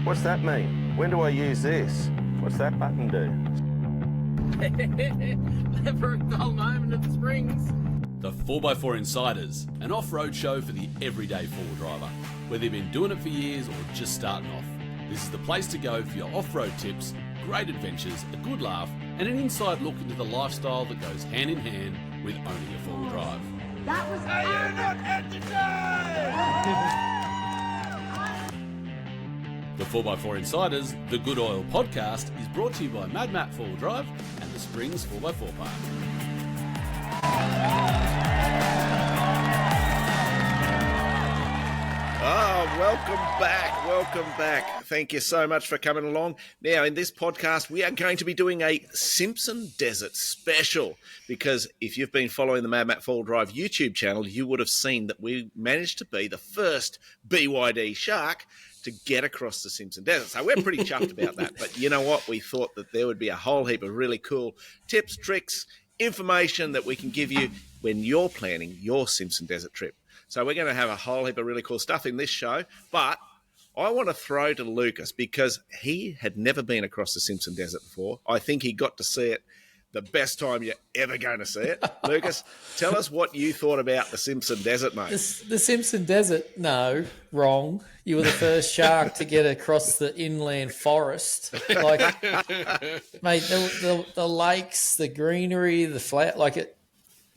What's that mean? When do I use this? What's that button do? Never a dull moment at the Springs. The 4x4 Insiders, an off-road show for the everyday four-wheel driver, whether you've been doing it for years or just starting off. This is the place to go for your off-road tips, great adventures, a good laugh, and an inside look into the lifestyle that goes hand in hand with owning a four-wheel drive. That was Are you not entertained? The 4x4 Insiders, the Good Oil podcast, is brought to you by Mad Matt 4-Wheel Drive and the Springs 4x4 Park. Welcome back. Thank you so much for coming along. Now, in this podcast, we are going to be doing a Simpson Desert special because if you've been following the Mad Matt 4-Wheel Drive YouTube channel, you would have seen that we managed to be the first BYD Shark to get across the Simpson Desert. So we're pretty chuffed about that. But you know what? We thought that there would be a whole heap of really cool tips, tricks, information that we can give you when you're planning your Simpson Desert trip. So we're going to have a whole heap of really cool stuff in this show, but I want to throw to Lucas because he had never been across the Simpson Desert before. I think he got to see it the best time you're ever going to see it. Lucas, tell us what you thought about the Simpson Desert, mate. The Simpson Desert? No, wrong. You were the first shark to get across the inland forest. Like, mate, the lakes, the greenery, the flat, like it.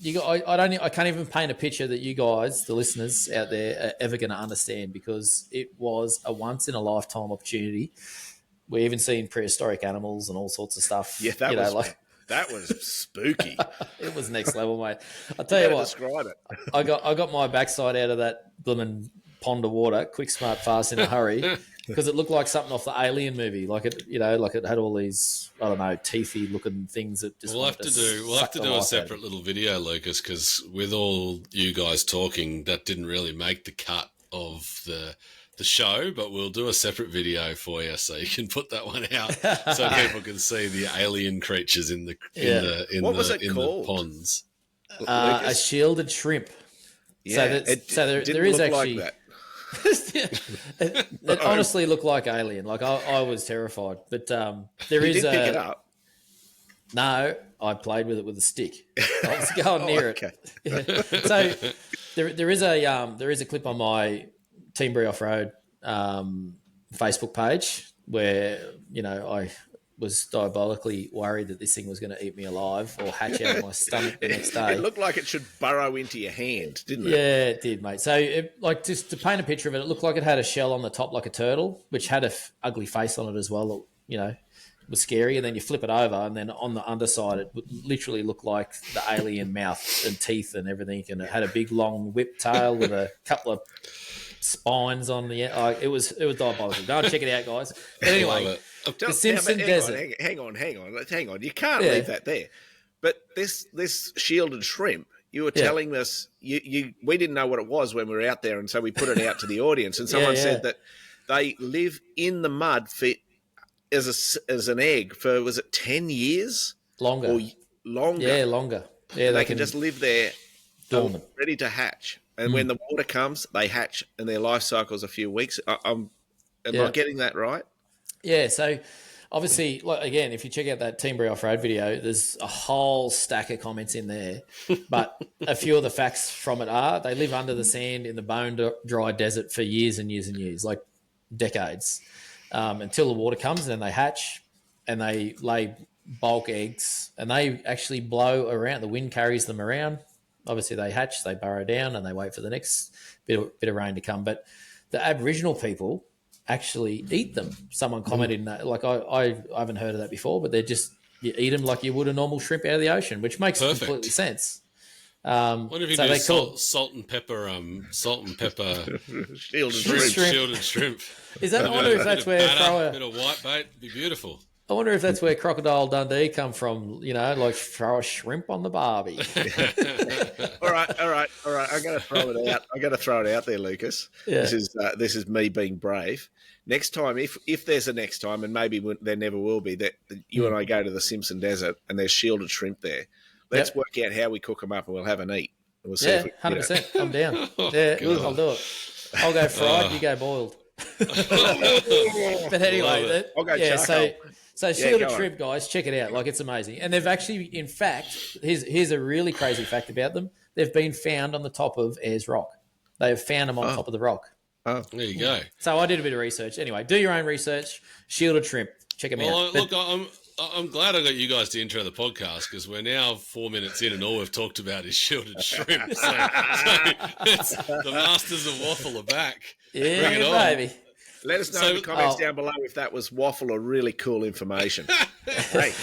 I can't even paint a picture that you guys, the listeners out there, are ever going to understand because it was a once in a lifetime opportunity. We even seen prehistoric animals and all sorts of stuff. Yeah, that was spooky. It was next level, mate. I'll tell you what. Describe it. I got my backside out of that blooming pond of water, quick, smart, fast, in a hurry, because it looked like something off the Alien movie. Like it had all these, I don't know, teethy looking things that just. We'll have to do a separate little video, Lucas, because with all you guys talking, that didn't really make the cut of the show, but we'll do a separate video for you so you can put that one out so people can see the alien creatures in the ponds. A shielded shrimp. Yeah, so there is actually like that. it honestly looked like Alien. Like I was terrified, but there you is did pick it up. No, I played with it with a stick. I was going near okay. it. Yeah. So there is a clip on my Team Bree Off-Road Facebook page where I was diabolically worried that this thing was going to eat me alive or hatch out of my stomach the next day. It looked like it should burrow into your hand, didn't it? Yeah, it did, mate. So, just to paint a picture of it, it looked like it had a shell on the top like a turtle, which had a ugly face on it as well. It was scary. And then you flip it over, and then on the underside, it would literally look like the alien mouth and teeth and everything. And it had a big long whip tail with a couple of spines on the end. It was diabolical. Go and check it out, guys. But anyway. The Simpson Desert. Hang on. You can't leave that there. But this shielded shrimp, you were telling us, we didn't know what it was when we were out there, and so we put it out to the audience, and someone said that they live in the mud as an egg for, was it 10 years? Longer. Or longer. Yeah, longer. Yeah, they can just live there dormant, ready to hatch. And when the water comes, they hatch, and their life cycle is a few weeks. Am I getting that right? Yeah, so obviously, again, if you check out that Team Bree Off-Road video, there's a whole stack of comments in there. But a few of the facts from it are they live under the sand in the bone-dry desert for years and years and years, like decades, until the water comes, and then they hatch and they lay bulk eggs, and they actually blow around. The wind carries them around. Obviously, they hatch, they burrow down, and they wait for the next bit of rain to come. But the Aboriginal people actually eat them. Someone commented in that, I haven't heard of that before, but you eat them like you would a normal shrimp out of the ocean, which makes completely sense. What if you do salt and pepper shielded shrimp? Is that? I wonder if that's where a bit of white bait would be beautiful. I wonder if that's where Crocodile Dundee come from. Throw a shrimp on the barbie. All right. I'm going to throw it out. I'm going to throw it out there, Lucas. Yeah. This is me being brave. Next time, if there's a next time, and maybe there never will be, that you and I go to the Simpson Desert and there's shielded shrimp there, let's work out how we cook them up and we'll have an eat. We'll see. 100%. I'm down. Yeah, God. I'll do it. I'll go fried. You go boiled. But anyway, I'll go yeah. charcoal. So Shielded Shrimp, guys, check it out. Like, it's amazing. And they've actually, in fact, here's a really crazy fact about them. They've been found on the top of Ayers Rock. They have found them on top of the rock. Oh, There you go. So I did a bit of research. Anyway, do your own research. Shielded Shrimp, check them out. Look, I'm glad I got you guys to intro the podcast because we're now 4 minutes in and all we've talked about is shielded shrimp. So the masters of waffle are back. Yeah, Bring it on. baby. let us know in the comments down below if that was waffle or really cool information. Hey,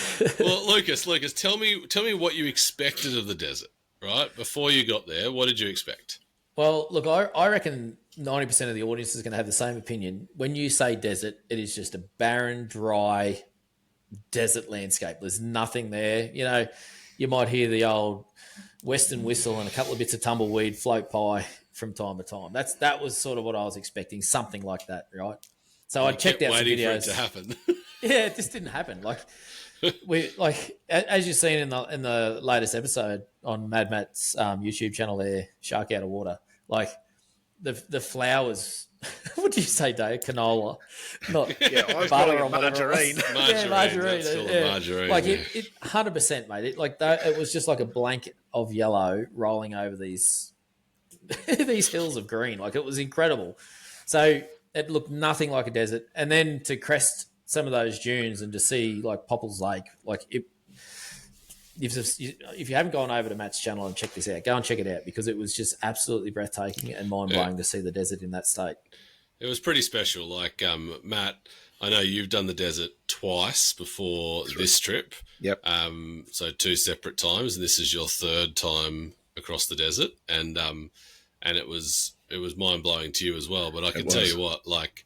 Well, Lucas, tell me what you expected of the desert, right? Before you got there, what did you expect? Well, look, I reckon 90% of the audience is going to have the same opinion. When you say desert, it is just a barren, dry desert landscape. There's nothing there. You know, you might hear the old western whistle and a couple of bits of tumbleweed float by from time to time. That was sort of what I was expecting, something like that, right? So I checked out some waiting videos. for it to happen. Yeah, it just didn't happen. As you've seen in the latest episode on Mad Matt's YouTube channel there, Shark Out of Water, like the flowers. What do you say, Dave? Canola, not I was butter calling or it whatever. margarine. Yeah, margarine. That's called Yeah. margarine. Like yeah. it 100%, mate. It was just like a blanket of yellow rolling over these these hills of green. Like, it was incredible. So it looked nothing like a desert. And then to crest some of those dunes and to see like Popple's Lake, like if you haven't gone over to Matt's channel and checked this out, go and check it out because it was just absolutely breathtaking and mind-blowing to see the desert in that state. It was pretty special. Like, Matt, I know you've done the desert twice before this trip. Yep. So 2 separate times, and this is your 3rd time across the desert, and it was mind blowing to you as well. But I can tell you what, like,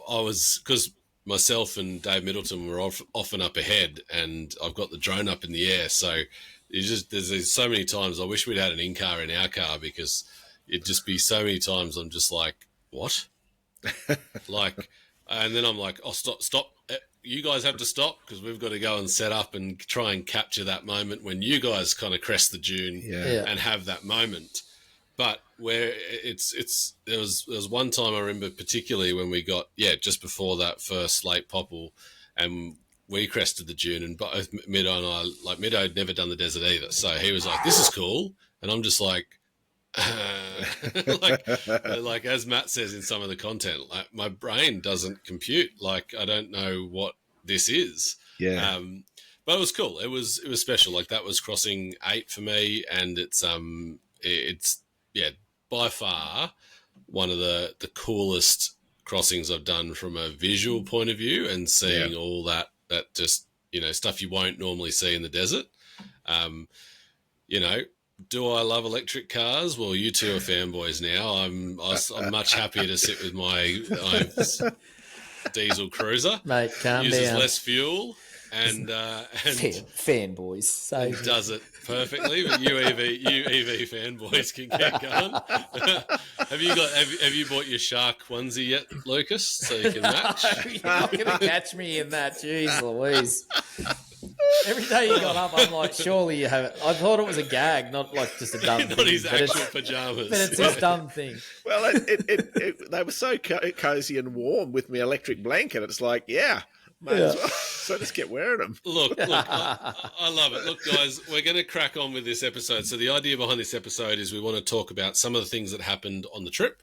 because myself and Dave Middleton were often up ahead, and I've got the drone up in the air, so there's so many times I wish we'd had an in-car in our car because it'd just be so many times I'm just like, what? Like, and then I'm like, oh, stop. You guys have to stop because we've got to go and set up and try and capture that moment when you guys kind of crest the dune and have that moment. But where there was one time I remember particularly when we got, just before that first late popple, and we crested the dune, and both Middo and I, like, Middo had never done the desert either. So he was like, this is cool. And I'm just like, like as Matt says in some of the content, like, my brain doesn't compute. Like, I don't know what this is. Yeah. But it was cool. It was special. Like, that was crossing 8 for me, and it's by far one of the coolest crossings I've done from a visual point of view, and seeing all that just, stuff you won't normally see in the desert. Do I love electric cars? Well, you two are fanboys now. I'm much happier to sit with my diesel cruiser. Mate, calm Uses down. less fuel and Fanboys. So does it perfectly. But you EV fanboys can get going. Have you bought your Shark onesie yet, Lucas? So you can match. You're not going to catch me in that. Jeez Louise. Every day you got up, I'm like, surely you have it. I thought it was a gag, not like just a dumb thing. Not his but actual pajamas. But it's this dumb thing. Well, they were so cozy and warm with my electric blanket. It's like, might as well. So just get wearing them. Look, I love it. Look, guys, we're going to crack on with this episode. So the idea behind this episode is we want to talk about some of the things that happened on the trip,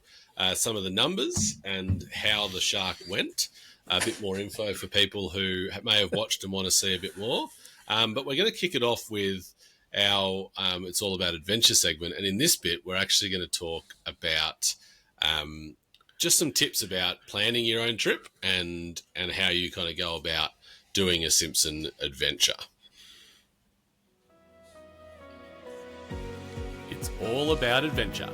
some of the numbers, and how the shark went. A bit more info for people who may have watched and want to see a bit more. But we're going to kick it off with our It's All About Adventure segment. And in this bit, we're actually going to talk about just some tips about planning your own trip and how you kind of go about doing a Simpson adventure. It's all about adventure.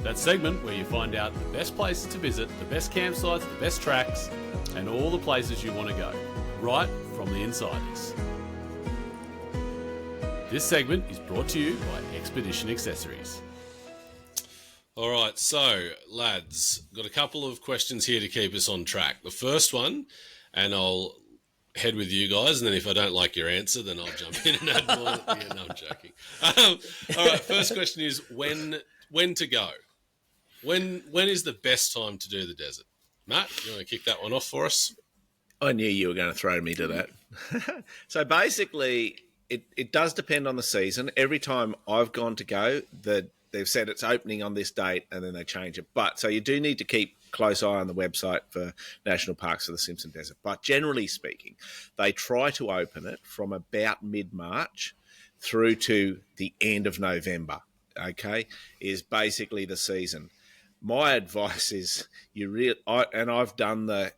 That segment where you find out the best places to visit, the best campsites, the best tracks, and all the places you want to go, right from the insiders. This segment is brought to you by Expedition Accessories. All right, so, lads, got a couple of questions here to keep us on track. The first one, and I'll head with you guys, and then if I don't like your answer, then I'll jump in and add more at the end. No, I'm joking. All right, first question is when to go? when is the best time to do the desert? Matt, you want to kick that one off for us? I knew you were going to throw me to that. So basically, it does depend on the season. Every time I've gone to go, they've said it's opening on this date and then they change it. But so you do need to keep close eye on the website for national parks for the Simpson Desert. But generally speaking, they try to open it from about mid-March through to the end of November, okay, is basically the season. My advice is I've done the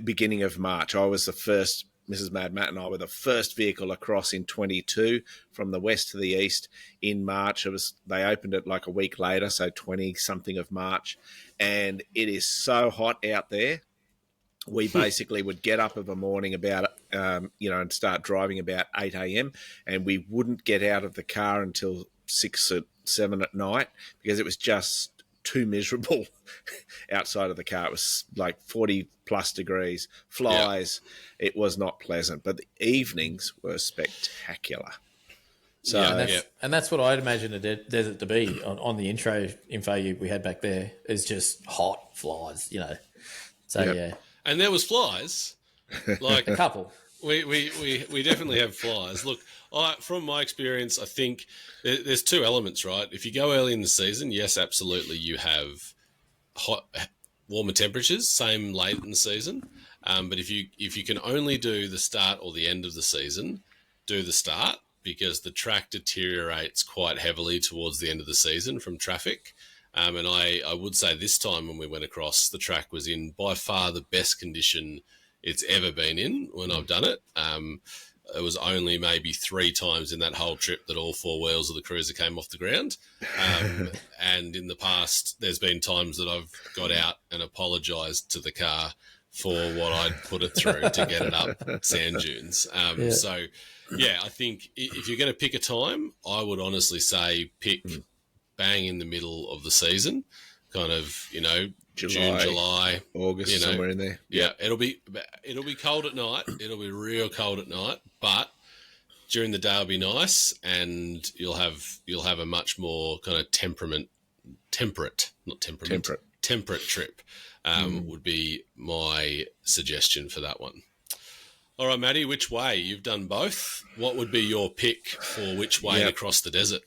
beginning of March. I was the first, Mrs. Mad Matt and I were the first vehicle across in 22 from the west to the east in March. They opened it like a week later, so 20-something of March, and it is so hot out there. We basically would get up of a morning about, and start driving about 8 a.m. and we wouldn't get out of the car until 6 or 7 at night because it was just too miserable outside of the car. It was like 40 plus degrees, flies. Yeah. It was not pleasant, but the evenings were spectacular. So, and that's what I'd imagine a desert to be on the intro info we had back there is just hot flies, So, yeah. And there was flies. Like a couple. We definitely have flies. Look, from my experience, I think there's two elements, right? If you go early in the season, yes, absolutely, you have warmer temperatures. Same late in the season, but if you can only do the start or the end of the season, do the start because the track deteriorates quite heavily towards the end of the season from traffic. And I would say this time when we went across, the track was in by far the best condition it's ever been in when I've done it. It was only maybe 3 times in that whole trip that all 4 wheels of the cruiser came off the ground. And in the past, there's been times that I've got out and apologised to the car for what I'd put it through to get it up sand dunes. So, yeah, I think if you're going to pick a time, I would honestly say pick bang in the middle of the season, kind of, June, July, August, somewhere in there. Yeah, it'll be cold at night. It'll be real cold at night, but during the day it'll be nice, and you'll have a much more kind of temperate trip. Would be my suggestion for that one. All right, Matty, which way? You've done both. What would be your pick for which way to cross the desert?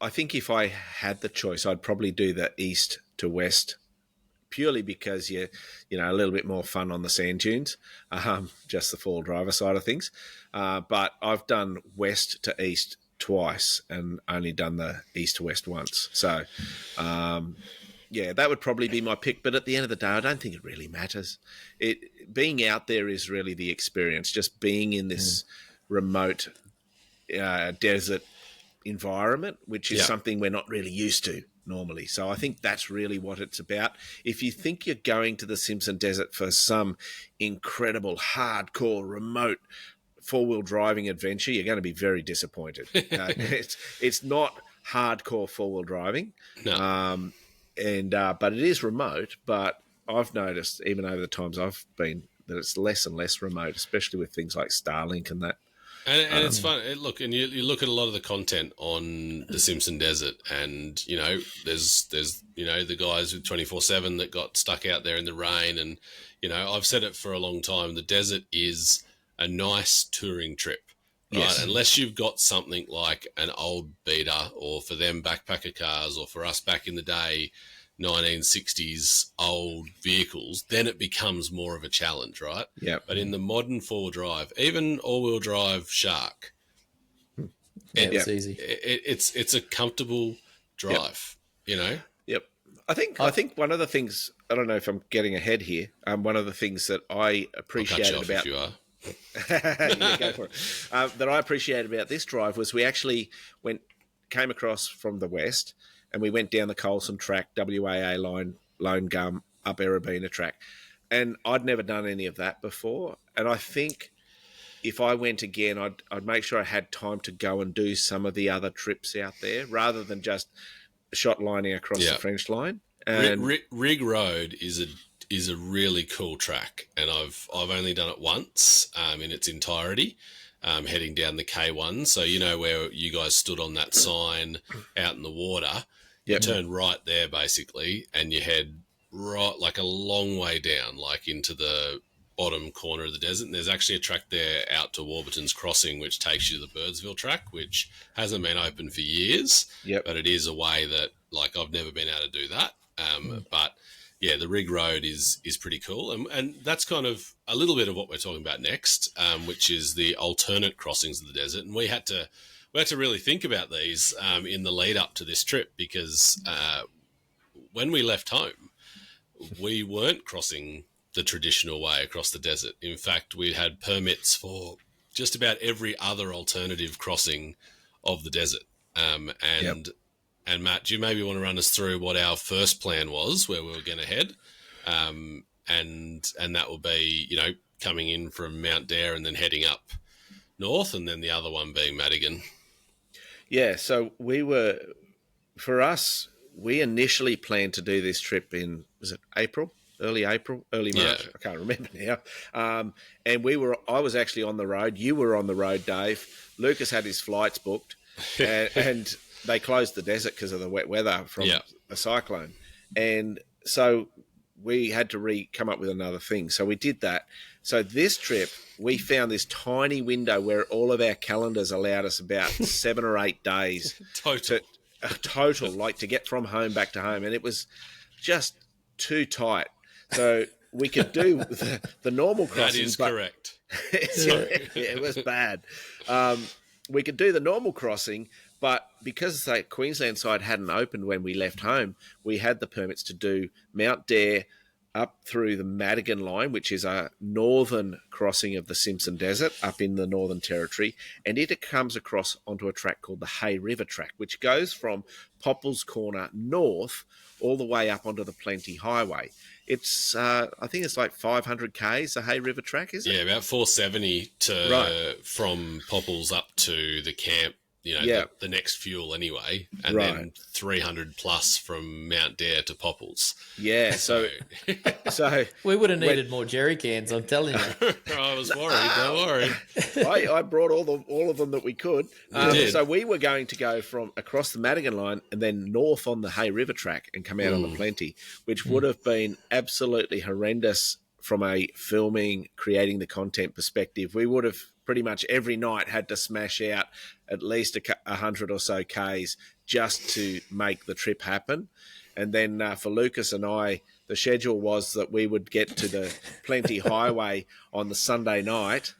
I think if I had the choice, I'd probably do the east to west, purely because you're a little bit more fun on the sand dunes, just the four-wheel driver side of things. But I've done west to east twice and only done the east to west once. So, that would probably be my pick. But at the end of the day, I don't think it really matters. Being out there is really the experience. Just being in this remote desert environment, which is something we're not really used to normally. So I think that's really what it's about. If you think you're going to the Simpson Desert for some incredible, hardcore, remote four-wheel driving adventure, you're going to be very disappointed. It's not hardcore four-wheel driving, but it is remote. But I've noticed, even over the times I've been, that it's less and less remote, especially with things like Starlink and that. And it's fun. You look at a lot of the content on the Simpson Desert, and there's the guys with 24/7 that got stuck out there in the rain, and I've said it for a long time. The desert is a nice touring trip, right? Yes. Unless you've got something like an old beater, or for them backpacker cars, or for us back in the day, 1960s old vehicles, then it becomes more of a challenge, right? Yeah. But in the modern four-wheel drive, even all-wheel drive Shark, it's easy. It's a comfortable drive, Yep. I think one of the things, I don't know if I'm getting ahead here, one of the things that I appreciated I'll cut you off about... if you are. Go for it. That I appreciated about this drive was we actually came across from the west, and we went down the Colson track, WAA line, Lone Gum, up Erebina track. And I'd never done any of that before. And I think if I went again, I'd make sure I had time to go and do some of the other trips out there rather than just shot lining across the French line. And Rig Road is a really cool track. And I've only done it once in its entirety. Heading down the K1. So, where you guys stood on that sign out in the water. Yep. You turn right there basically, and you head right like a long way down, like into the bottom corner of the desert. And there's actually a track there out to Warburton's Crossing, which takes you to the Birdsville track, which hasn't been open for years. Yep. But it is a way that, like, I've never been able to do that. But yeah, the rig road is pretty cool, and that's kind of a little bit of what we're talking about next, which is the alternate crossings of the desert. And we had to really think about these in the lead up to this trip, because when we left home, we weren't crossing the traditional way across the desert. In fact, we had permits for just about every other alternative crossing of the desert. And Matt, do you maybe want to run us through what our first plan was, where we were going to head? And that will be, coming in from Mount Dare and then heading up north, and then the other one being Madigan. Yeah, so we initially planned to do this trip in, was it early April, early March? Yeah. I can't remember now. And I was actually on the road. You were on the road, Dave. Lucas had his flights booked, and they closed the desert because of the wet weather from a cyclone. And so we had to come up with another thing. So we did that. So this trip, we found this tiny window where all of our calendars allowed us about 7 or 8 days total, like to get from home back to home. And it was just too tight. So we could do the normal crossings. That is correct. It was bad. We could do the normal crossing, but because the Queensland side hadn't opened when we left home, we had the permits to do Mount Dare up through the Madigan line, which is a northern crossing of the Simpson Desert up in the Northern Territory, and it comes across onto a track called the Hay River Track, which goes from Popple's Corner north all the way up onto the Plenty Highway. It's, I think it's like 500 Ks, the Hay River Track, is it? Yeah, about 470 from Popples up to the camp, the next fuel anyway, and then 300 plus from Mount Dare to Popples. Yeah, so we would have needed more jerry cans, I'm telling you. I was worried, don't worry. I brought all of them that we could. So we were going to go from across the Madigan line and then north on the Hay River Track and come out on the Plenty, which would have been absolutely horrendous from a filming, creating the content perspective. We would have pretty much every night had to smash out at least 100 or so Ks just to make the trip happen. And then for Lucas and I, the schedule was that we would get to the Plenty Highway on the Sunday night.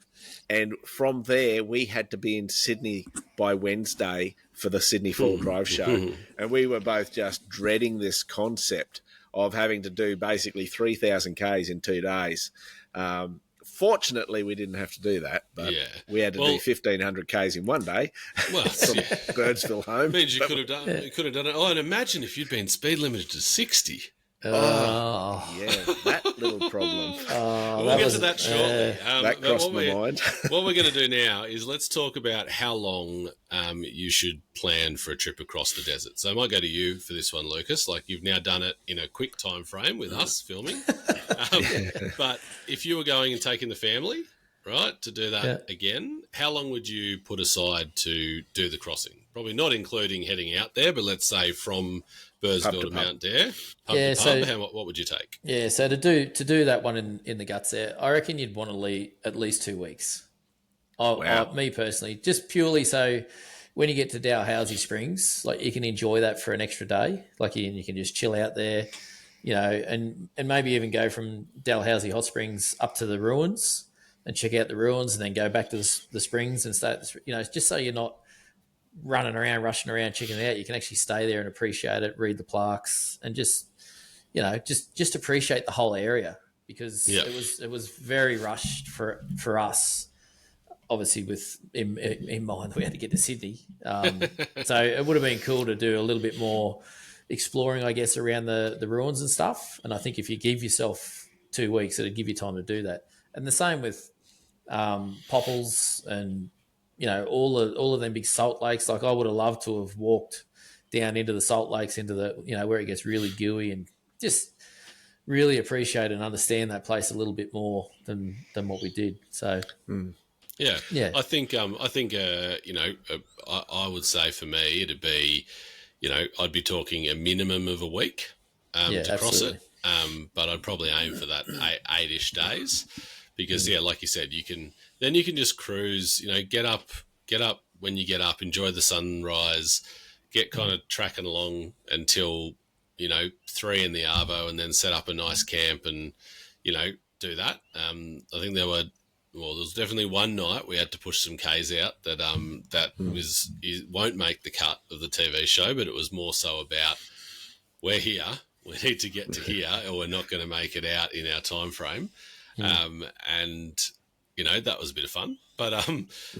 And from there, we had to be in Sydney by Wednesday for the Sydney Fall Drive show. And we were both just dreading this concept of having to do basically 3,000 Ks in 2 days. Fortunately, we didn't have to do that, but we had to do 1,500 Ks in one day from Birdsville home. Means you could have done it. Oh, and imagine if you'd been speed limited to 60. That little problem. We'll get to that shortly. That crossed my mind. What we're going to do now is let's talk about how long you should plan for a trip across the desert. So I might go to you for this one, Lucas. Like, you've now done it in a quick time frame with us filming. But if you were going and taking the family, right, to do that again, how long would you put aside to do the crossing? Probably not including heading out there, but let's say from Birdsville to Mount Dare, what would you take? Yeah, so to do that one in the guts there, I reckon you'd want to leave at least 2 weeks. Me personally, just purely so when you get to Dalhousie Springs, like, you can enjoy that for an extra day. Like, you can just chill out there, and maybe even go from Dalhousie Hot Springs up to the ruins and check out the ruins, and then go back to the springs and start, just so you're not running around, rushing around, checking it out. You can actually stay there and appreciate it, read the plaques, and just appreciate the whole area, because it was very rushed for us. Obviously, with in mind, we had to get to Sydney, so it would have been cool to do a little bit more exploring, I guess, around the ruins and stuff. And I think if you give yourself 2 weeks, it'd give you time to do that. And the same with Popples and all of them big salt lakes. Like, I would have loved to have walked down into the salt lakes, into the where it gets really gooey, and just really appreciate and understand that place a little bit more than what we did. So. Yeah. I think I would say for me it'd be, I'd be talking a minimum of a week to cross it. But I'd probably aim for that 8-ish days because, like you said, you can just cruise, get up when you get up, enjoy the sunrise, get kind of tracking along until, 3 in the arvo and then set up a nice camp and, do that. I think there was definitely one night we had to push some Ks out that won't make the cut of the TV show, but it was more so about we're here, we need to get to here, or we're not going to make it out in our time frame. And that was a bit of fun, but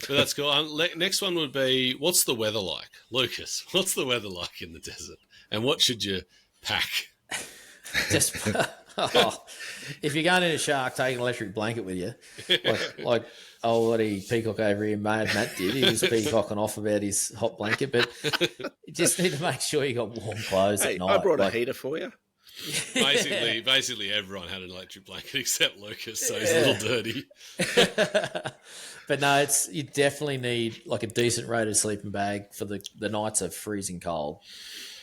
that's cool. Next one would be, what's the weather like, Lucas? What's the weather like in the desert, and what should you pack? Just if you're going in a Shark, take an electric blanket with you, like bloody Peacock over here, Matt did. He was peacocking off about his hot blanket, but you just need to make sure you got warm clothes at night. I brought a heater for you. Basically, everyone had an electric blanket except Lucas, so he's a little dirty. But no, you definitely need like a decent rated sleeping bag for the nights are freezing cold.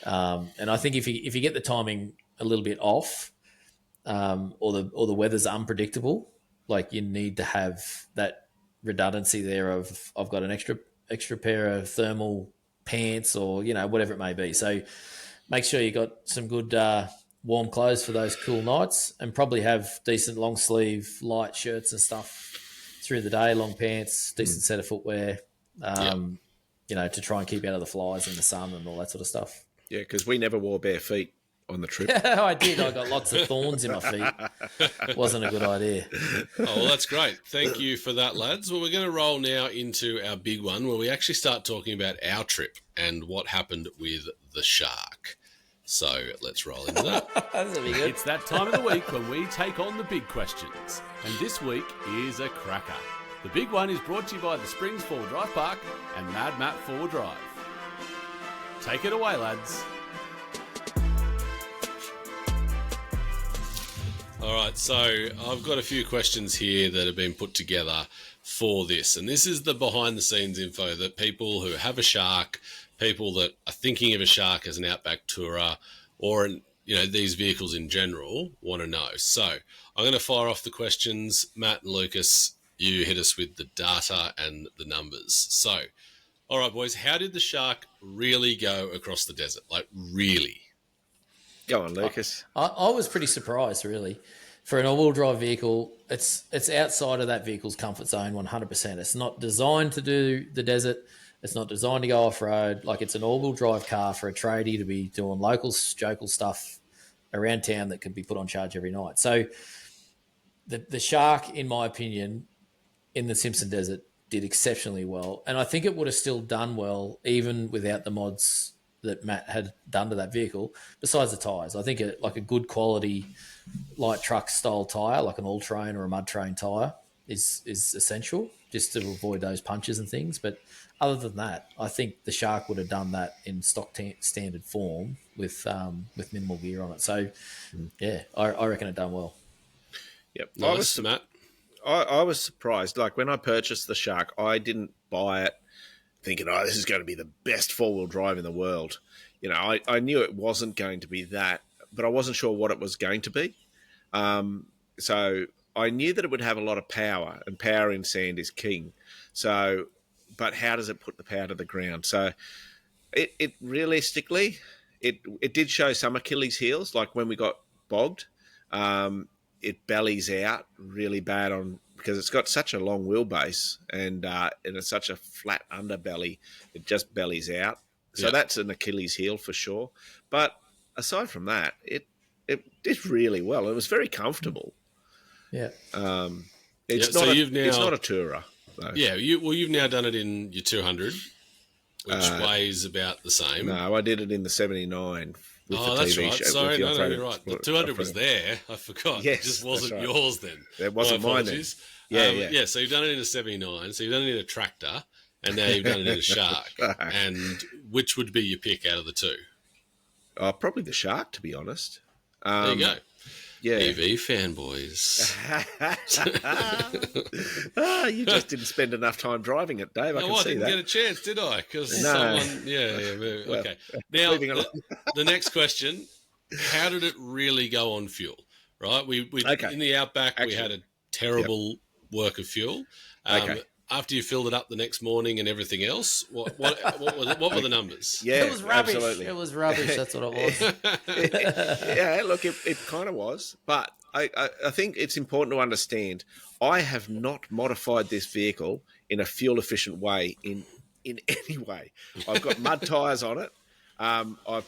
And I think if you get the timing a little bit off, or the weather's unpredictable, like you need to have that redundancy there of I've got an extra pair of thermal pants or whatever it may be. So make sure you got some good warm clothes for those cool nights, and probably have decent long sleeve light shirts and stuff through the day, long pants, decent set of footwear, to try and keep out of the flies and the sun and all that sort of stuff. Yeah, because we never wore bare feet on the trip. I did. I got lots of thorns in my feet. Wasn't a good idea. Oh, well, that's great. Thank you for that, lads. Well, we're going to roll now into our big one where we actually start talking about our trip and what happened with the Shark. So let's roll into that. That'll be good. It's that time of the week when we take on the big questions. And this week is a cracker. The big one is brought to you by the Springs 4-Drive Park and Mad Matt 4-Drive. Take it away, lads. All right, so I've got a few questions here that have been put together for this. And this is the behind-the-scenes info that people who have a Shark, people that are thinking of a Shark as an outback tourer, or these vehicles in general want to know. So I'm going to fire off the questions. Matt and Lucas, you hit us with the data and the numbers. So, all right, boys, how did the Shark really go across the desert? Like, really? Go on, Lucas. I was pretty surprised, really. For an all-wheel drive vehicle, it's outside of that vehicle's comfort zone 100%. It's not designed to do the desert. It's not designed to go off-road. Like, it's an all-wheel drive car for a tradie to be doing local, jokel stuff around town that could be put on charge every night. So the Shark, in my opinion, in the Simpson Desert did exceptionally well. And I think it would have still done well even without the mods that Matt had done to that vehicle, besides the tyres. I think a good quality light truck style tyre, like an all-terrain or a mud-terrain tyre, is essential just to avoid those punches and things. But other than that, I think the Shark would have done that in stock standard form with minimal gear on it. So, yeah, I reckon it done well. Yep. Nice, Matt. I was surprised. Like, when I purchased the Shark, I didn't buy it thinking, this is going to be the best four-wheel drive in the world. I knew it wasn't going to be that, but I wasn't sure what it was going to be. So I knew that it would have a lot of power, and power in sand is king. So, but how does it put the power to the ground? So it realistically, it did show some Achilles heels, like when we got bogged. It bellies out really bad because it's got such a long wheelbase and it's such a flat underbelly. It just bellies out. So that's an Achilles heel for sure. But aside from that, it did really well. It was very comfortable. Yeah. It's not a tourer. Though. Yeah. You've now done it in your 200, which weighs about the same. No, I did it in the 79. That's right. Sorry, no, you're right. The 200 was there. I forgot. Yes, it just wasn't yours then. It wasn't mine then. Yeah. So you've done it in a 79. So you've done it in a tractor, and now you've done it in a Shark. And which would be your pick out of the two? Probably the Shark, to be honest. There you go. Yeah. EV fanboys. You just didn't spend enough time driving it, Dave. I can I see didn't that. get a chance, did I? Because No. someone, Well, okay. Now, leaving it the next question, how did it really go on fuel, right? We Okay. In the Outback, we had a terrible work of fuel. Okay. After you filled it up the next morning and everything else, what were the numbers? Yeah, It was rubbish. absolutely. It was rubbish. That's what it was. Yeah, look, it kind of was. But I think it's important to understand I have not modified this vehicle in a fuel-efficient way in any way. I've got mud tyres on it. I've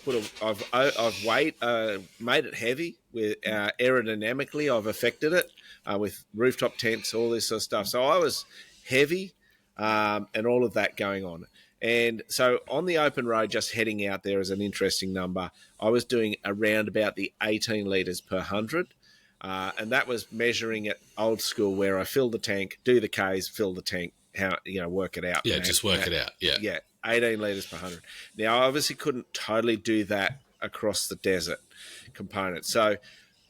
made it heavy with aerodynamically. I've affected it with rooftop tents, all this sort of stuff. So I was heavy and all of that going on. And so on the open road, just heading out there is an interesting number. I was doing around about the 18 litres per 100. And that was measuring it old school where I fill the tank, do the Ks, fill the tank, work it out. Yeah, just work it out. Yeah. Yeah, 18 litres per 100. Now, I obviously couldn't totally do that across the desert component. So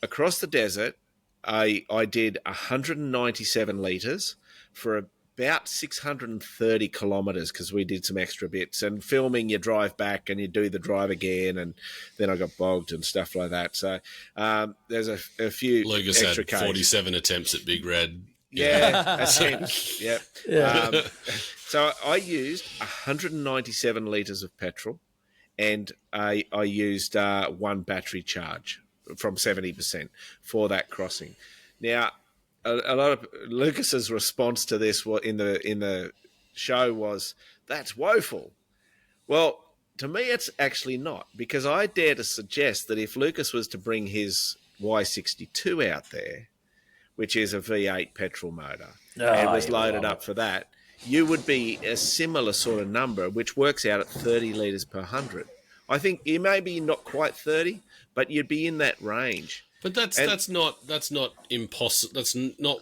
across the desert, I did 197 litres for about 630 kilometres because we did some extra bits. And filming, you drive back and you do the drive again, and then I got bogged and stuff like that. So there's a few Lucas extra had 47 attempts at Big Red. Yeah, attempts. Yep. Yeah. So I used 197 litres of petrol, and I used one battery charge from 70% for that crossing. Now, a lot of Lucas's response to this in the show was, "That's woeful." Well, to me, it's actually not, because I dare to suggest that if Lucas was to bring his Y62 out there, which is a V8 petrol motor, and was loaded up for that, you would be a similar sort of number, which works out at 30 litres per 100. I think you may be not quite 30, but you'd be in that range. But that's not impossible. That's not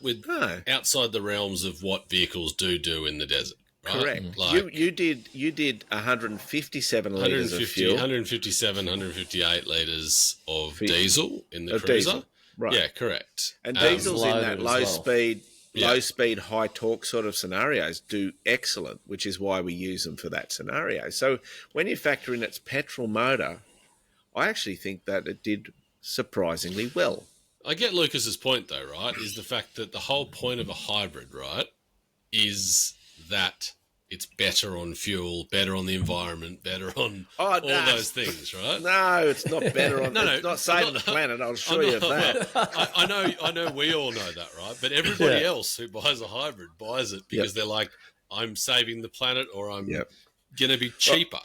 outside the realms of what vehicles do in the desert. Right? Correct. Like You did 157 litres of fuel. 157, 158 litres of diesel in the cruiser. Diesel. Right. Yeah, correct. And diesels in that low speed, high torque sort of scenarios do excellent, which is why we use them for that scenario. So when you factor in its petrol motor, I actually think that it did surprisingly well. I get Lucas's point though, right? Is the fact that the whole point of a hybrid, right, is that it's better on fuel, better on the environment, better on all those things, right? No, it's not better on. It's not saving the planet. I'll assure you of that. Well, I know. We all know that, right? But everybody else who buys a hybrid buys it because they're like, I'm saving the planet, or I'm going to be cheaper,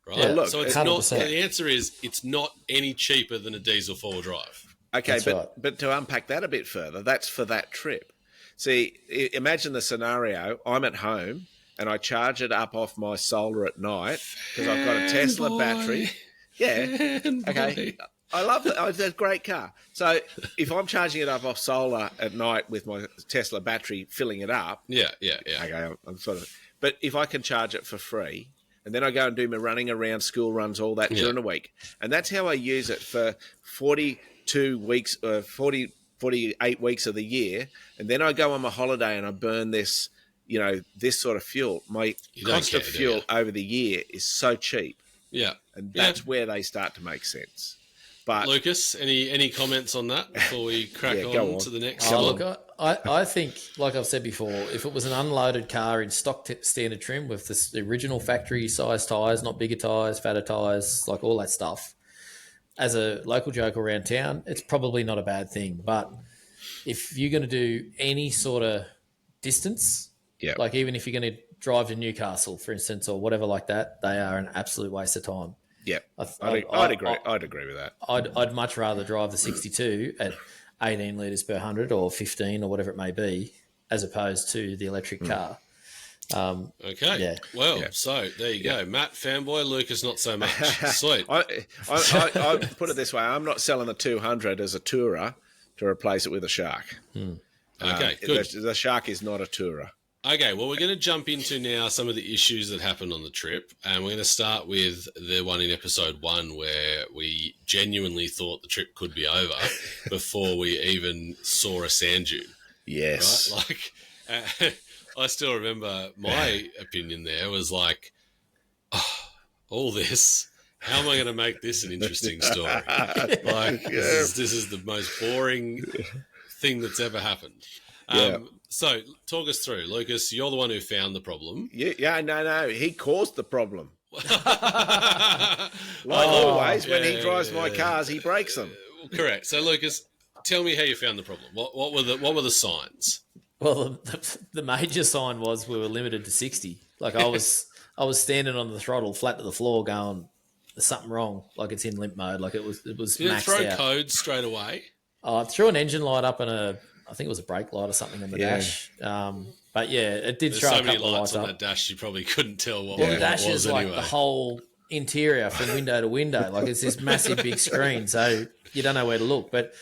right? Yeah, look, so it's 100%. not. The answer is it's not any cheaper than a diesel 4-wheel drive. Okay, That's but to unpack that a bit further, that's for that trip. See, imagine the scenario. I'm at home and I charge it up off my solar at night because I've got a Tesla battery. Yeah. Okay. I love it. It's a great car. So if I'm charging it up off solar at night with my Tesla battery, filling it up. Yeah. Okay, I'm sort of. But if I can charge it for free, and then I go and do my running around, school runs, all that during a week, and that's how I use it for 42 weeks, 48 weeks of the year, and then I go on my holiday and I burn this, this sort of fuel. My cost of fuel over the year is so cheap. Yeah. And that's where they start to make sense. But Lucas, any comments on that before we crack on to the next one? Look, I think, like I've said before, if it was an unloaded car in stock standard trim with the original factory size tyres, not bigger tyres, fatter tyres, like all that stuff, as a local joke around town, it's probably not a bad thing. But if you're going to do any sort of distance, like even if you're going to drive to Newcastle, for instance, or whatever like that, they are an absolute waste of time. Yeah, I'd agree. I'd agree with that. I'd much rather drive the 62 at 18 litres per 100 or 15 or whatever it may be, as opposed to the electric car. Okay. Yeah. Well, so there you go. Matt, fanboy. Lucas, not so much. Sweet. I put it this way. I'm not selling the 200 as a tourer to replace it with a Shark. Okay, good. The Shark is not a tourer. Okay, well, we're going to jump into now some of the issues that happened on the trip, and we're going to start with the one in episode 1 where we genuinely thought the trip could be over before we even saw a sand dune. Yes. Right? Like, I still remember my opinion there was like, oh, all this, how am I going to make this an interesting story? Like, this is the most boring thing that's ever happened. So talk us through, Lucas. You're the one who found the problem. No. He caused the problem. Always, when he drives my cars, he breaks them. Correct. So, Lucas, tell me how you found the problem. What were the signs? Well, the major sign was we were limited to 60. Like I was standing on the throttle, flat to the floor, going, "There's something wrong." Like it's in limp mode. Like it was Did maxed it throw out. codes straight away? I threw an engine light up and I think it was a brake light or something on the dash. But yeah, it did There's throw so a many couple of lights lights on up. that dash, you probably couldn't tell what The it dash was is like anyway. the whole interior from window to window. Like it's this massive big screen, so you don't know where to look. But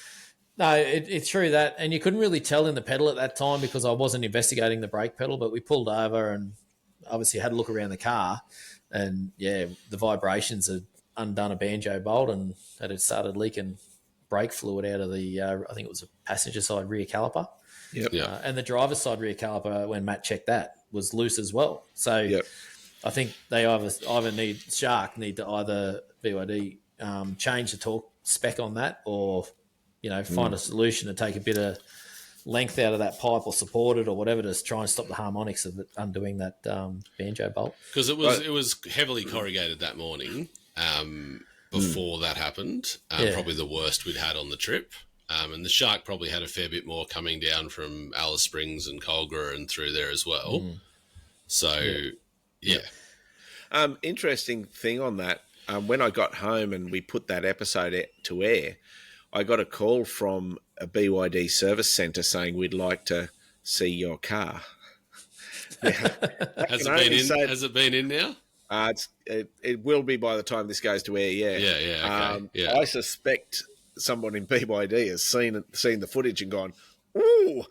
no, it threw that, and you couldn't really tell in the pedal at that time because I wasn't investigating the brake pedal. But we pulled over and obviously had a look around the car, and yeah, the vibrations had undone a banjo bolt and it had started leaking brake fluid out of the I think it was a passenger side rear caliper. Yep. And the driver's side rear caliper, when Matt checked that, was loose as well. So I think they either need to either BYD change the torque spec on that, or find a solution to take a bit of length out of that pipe or support it or whatever to try and stop the harmonics of it undoing that banjo bolt. Because it was heavily corrugated that morning before that happened. Probably the worst we'd had on the trip. And the Shark probably had a fair bit more coming down from Alice Springs and Colgra and through there as well. So, yeah. Interesting thing on that. When I got home and we put that episode to air, I got a call from a BYD service centre saying we'd like to see your car. Has it been in now? It will be by the time this goes to air. Yeah. Okay. I suspect someone in BYD has seen the footage and gone, "Ooh,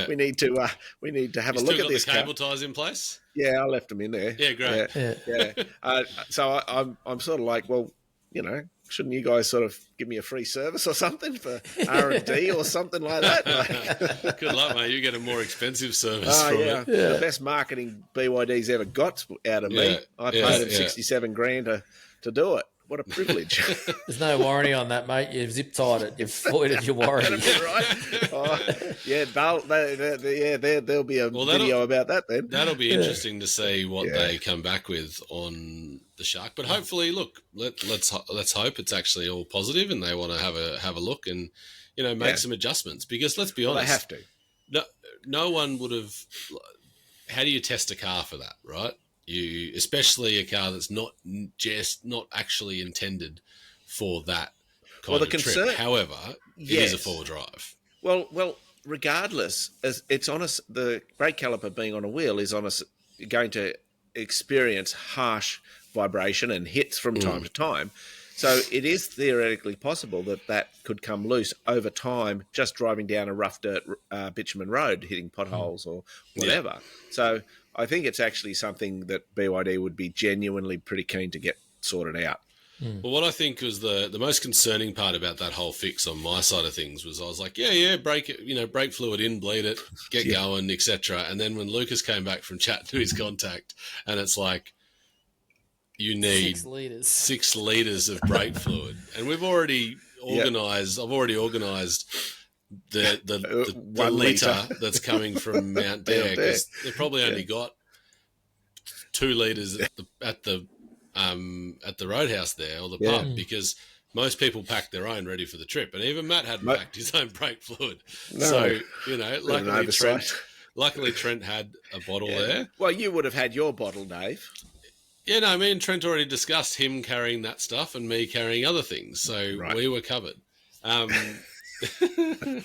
we need to have a look at this car. Still got the cable ties in place? Yeah, I left them in there. Yeah, great. So I'm sort of like, well, shouldn't you guys sort of give me a free service or something for R&D or something like that? Good luck, mate. You get a more expensive service from it. The best marketing BYD's ever got out of me. I paid them 67 grand to do it. What a privilege. There's no warranty on that, mate. You've zip tied it. You've voided your warranty. Right? There'll be a video about that then. That'll be interesting to see what they come back with on the Shark. But hopefully, look, let's hope it's actually all positive and they want to have a look and make some adjustments. Because let's be honest, they have to. No one would have. How do you test a car for that, right? Especially a car that's not actually intended for that kind of trip. However, it is a four-wheel drive. Well, regardless, as it's on us, the brake caliper being on a wheel is going to experience harsh vibration and hits from time to time. So it is theoretically possible that could come loose over time, just driving down a rough dirt bitumen road, hitting potholes or whatever. Yeah. So I think it's actually something that BYD would be genuinely pretty keen to get sorted out. Well, what I think was the most concerning part about that whole fix on my side of things was I was like, brake fluid in, bleed it, get going, etc. And then when Lucas came back from chatting to his contact, and it's like, you need 6 litres of brake fluid. And we've already organised, I've already organised the litre that's coming from Mount Dare, because they've probably only got 2 litres at the roadhouse there, or the pub, because most people pack their own ready for the trip. And even Matt hadn't packed his own brake fluid. No. So, luckily Trent had a bottle there. Well, you would have had your bottle, Dave. Yeah, no, me and Trent already discussed him carrying that stuff and me carrying other things. So we were covered.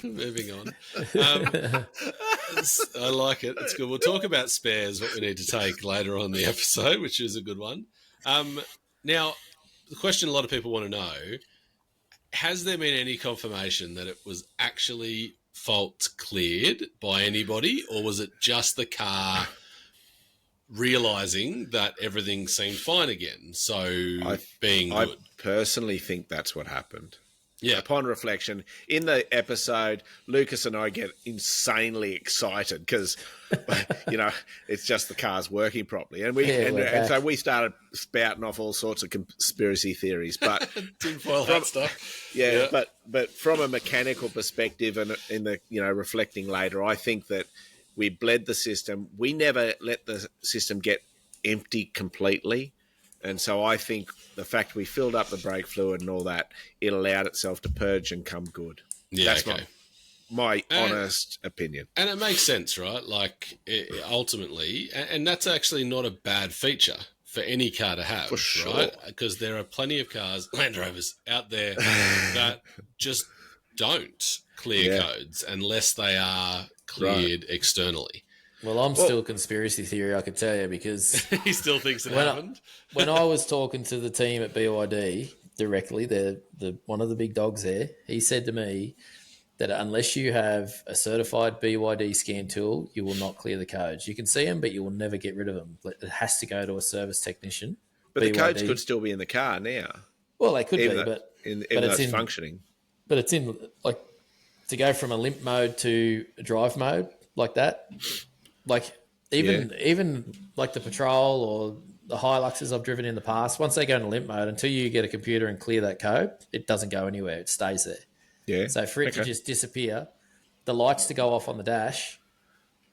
Moving on. I like it. It's good. We'll talk about spares, what we need to take later on in the episode, which is a good one. Now, the question a lot of people want to know, has there been any confirmation that it was actually faults cleared by anybody, or was it just the car realising that everything seemed fine again? So being good. I personally think that's what happened. Yeah. Upon reflection, in the episode, Lucas and I get insanely excited because, it's just the car's working properly, and and so we started spouting off all sorts of conspiracy theories. But tinfoil hat stuff. Yeah, but from a mechanical perspective, and in the reflecting later, I think that we bled the system. We never let the system get empty completely. And so I think the fact we filled up the brake fluid and all that, it allowed itself to purge and come good. Yeah, that's my honest opinion. And it makes sense, right? Like, ultimately, and that's actually not a bad feature for any car to have, for sure. Right? Because there are plenty of cars, Land Rovers, out there that just don't clear codes unless they are cleared externally. Well, I'm still conspiracy theory, I could tell you, because he still thinks it happened. When I was talking to the team at BYD directly, the one of the big dogs there, he said to me that unless you have a certified BYD scan tool, you will not clear the codes. You can see them, but you will never get rid of them. It has to go to a service technician. But BYD. the codes could still be in the car now. Well, they could be, but it's functioning. But it's in, like, to go from a limp mode to a drive mode like that. Like even like the Patrol or the Hiluxes I've driven in the past, once they go into limp mode, until you get a computer and clear that code, it doesn't go anywhere. It stays there. Yeah. So for it to just disappear, the lights to go off on the dash,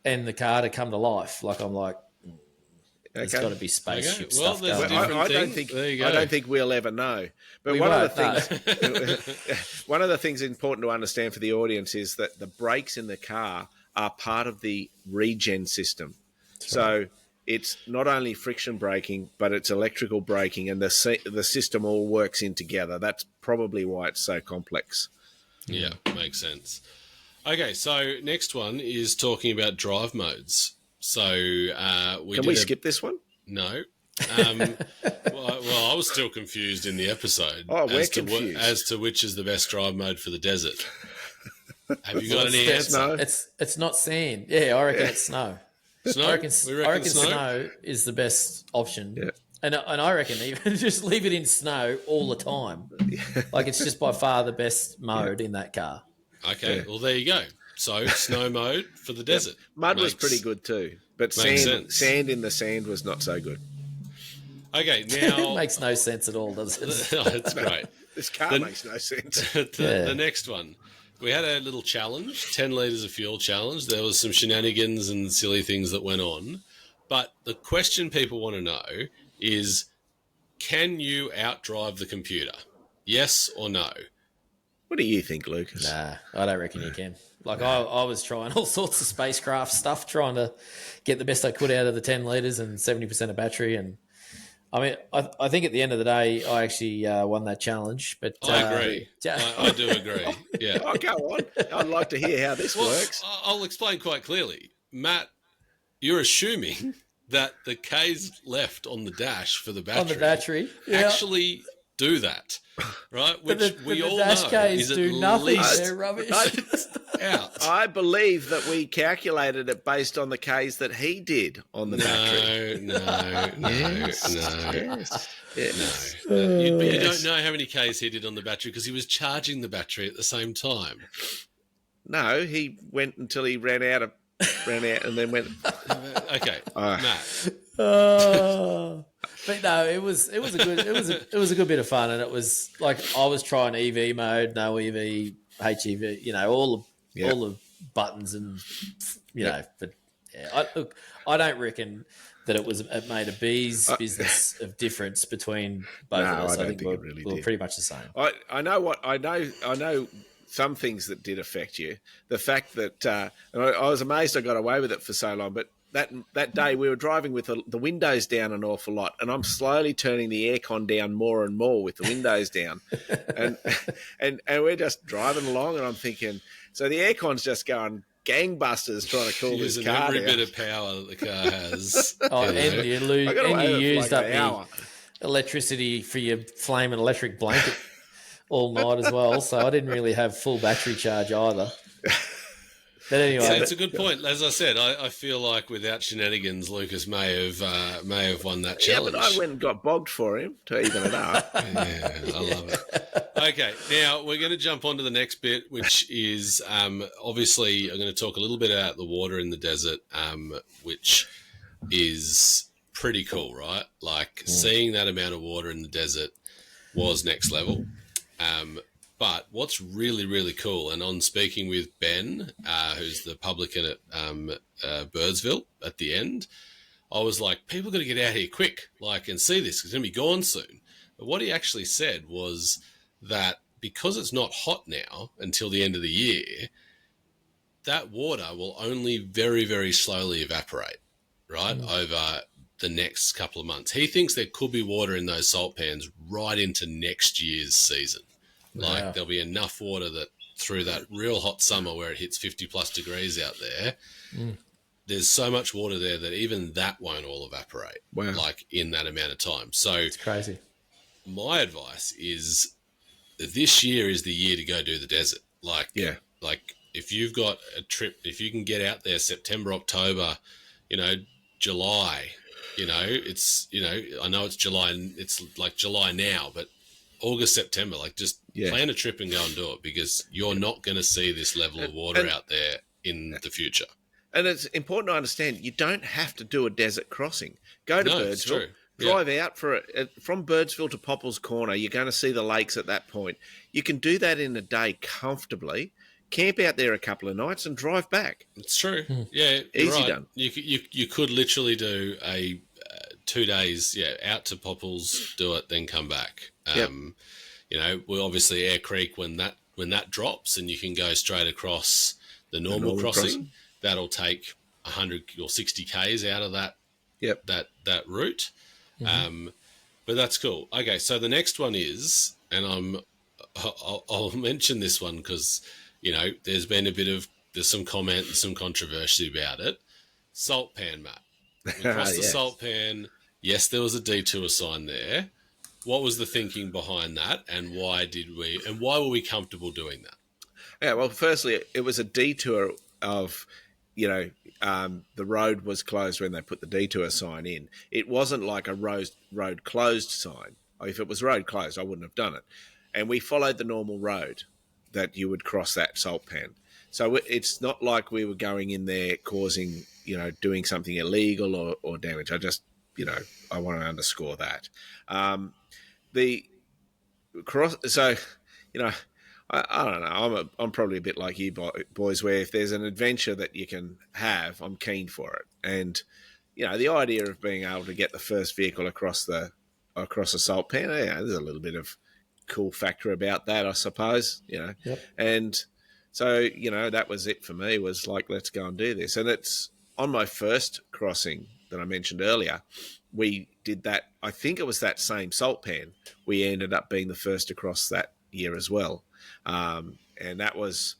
and the car to come to life, like I'm like, there's got to be spaceship stuff going on. I don't think we'll ever know. But one of the things important to understand for the audience is that the brakes in the car are part of the regen system. So it's not only friction braking, but it's electrical braking, and the system all works in together. That's probably why it's so complex. Yeah, makes sense. Okay, so next one is talking about drive modes. So Can we skip this one? No. Well, I was still confused in the episode. Oh, we're confused. As to which is the best drive mode for the desert. Have you got any answer? It's not sand. Yeah, I reckon it's snow. Snow? I reckon snow is the best option. Yeah. And I reckon even just leave it in snow all the time. Like, it's just by far the best mode in that car. Okay, well, there you go. So, snow mode for the desert. Mud was pretty good too, but sand in the sand was not so good. Okay, now... It makes no sense at all, does it? No, it's great. This car makes no sense. The next one. We had a little challenge, 10 litres of fuel challenge. There was some shenanigans and silly things that went on. But the question people want to know is, can you outdrive the computer? Yes or no? What do you think, Lucas? Nah, I don't reckon you can. Like, I was trying all sorts of spacecraft stuff, trying to get the best I could out of the 10 litres and 70% of battery. And I mean, I think at the end of the day, I actually won that challenge. But I agree. I do agree. Yeah. Oh, go on. I'd like to hear how this works. I'll explain quite clearly. Matt, you're assuming that the K's left on the dash for the battery, actually do that, right? Which we all know K's is do at nothing. least They're rubbish. out. I believe that we calculated it based on the K's that he did on the battery. No. You don't know how many K's he did on the battery because he was charging the battery at the same time. No, he went until he ran out, and then went. Okay, Matt. But no, it was a good bit of fun, and it was like I was trying EV mode, no EV, HEV, all the buttons, and But I don't reckon that it made a bee's business of difference between both of us. I think we're pretty much the same. I know some things that did affect you. The fact that and I was amazed I got away with it for so long, but that day we were driving with the windows down an awful lot, and I'm slowly turning the aircon down more and more with the windows down, and we're just driving along, and I'm thinking, so the aircon's just going gangbusters trying to cool this car every down. bit of power that the car has. And you used up the electricity for your flame and electric blanket all night as well, so I didn't really have full battery charge either. But anyway, So it's a good point. As I said, I feel like without shenanigans, Lucas may have won that challenge. Yeah, but I went and got bogged for him to even it up. Yeah, I love it. Okay, now we're going to jump on to the next bit, which is obviously I'm going to talk a little bit about the water in the desert, which is pretty cool, right? Like seeing that amount of water in the desert was next level. But what's really, really cool, and on speaking with Ben, who's the publican at Birdsville at the end, I was like, people got to get out here quick, like, and see this. It's going to be gone soon. But what he actually said was that because it's not hot now until the end of the year, that water will only very, very slowly evaporate, right, over the next couple of months. He thinks there could be water in those salt pans right into next year's season. Like there'll be enough water that through that real hot summer where it hits 50 plus degrees out there, there's so much water there that even that won't all evaporate. Wow. Like in that amount of time. So it's crazy. My advice is this year is the year to go do the desert. Like if you've got a trip, if you can get out there September, October, July, it's, I know it's July and it's like July now, but August, September, like just plan a trip and go and do it because you're not going to see this level of water out there in the future. And it's important to understand you don't have to do a desert crossing. Go to Birdsville, drive out for it. From Birdsville to Popple's Corner, you're going to see the lakes at that point. You can do that in a day comfortably, camp out there a couple of nights and drive back. It's true. Yeah. Easy done. You could literally do a 2 days, out to Popple's, do it, then come back. We'll obviously Air Creek when that drops and you can go straight across the normal crossing. That'll take 100 or 60 Ks out of that that route. But that's cool. Okay, so the next one is, and I'll mention this one because, there's been there's some comment and some controversy about it. Salt pan, Matt. We crossed the salt pan. Yes, there was a detour sign there. What was the thinking behind that, and why were we comfortable doing that? Yeah, well, firstly, it was a detour of, the road was closed when they put the detour sign in. It wasn't like a road closed sign. If it was road closed, I wouldn't have done it. And we followed the normal road that you would cross that salt pan. So it's not like we were going in there causing, doing something illegal or damage. I just, I want to underscore that. I don't know. I'm probably a bit like you boys, where if there's an adventure that you can have, I'm keen for it. And the idea of being able to get the first vehicle across a salt pan, there's a little bit of cool factor about that, I suppose. And so that was it for me. Was like, let's go and do this. And it's on my first crossing that I mentioned earlier. We did that. I think it was that same salt pan. We ended up being the first across that year as well. And I was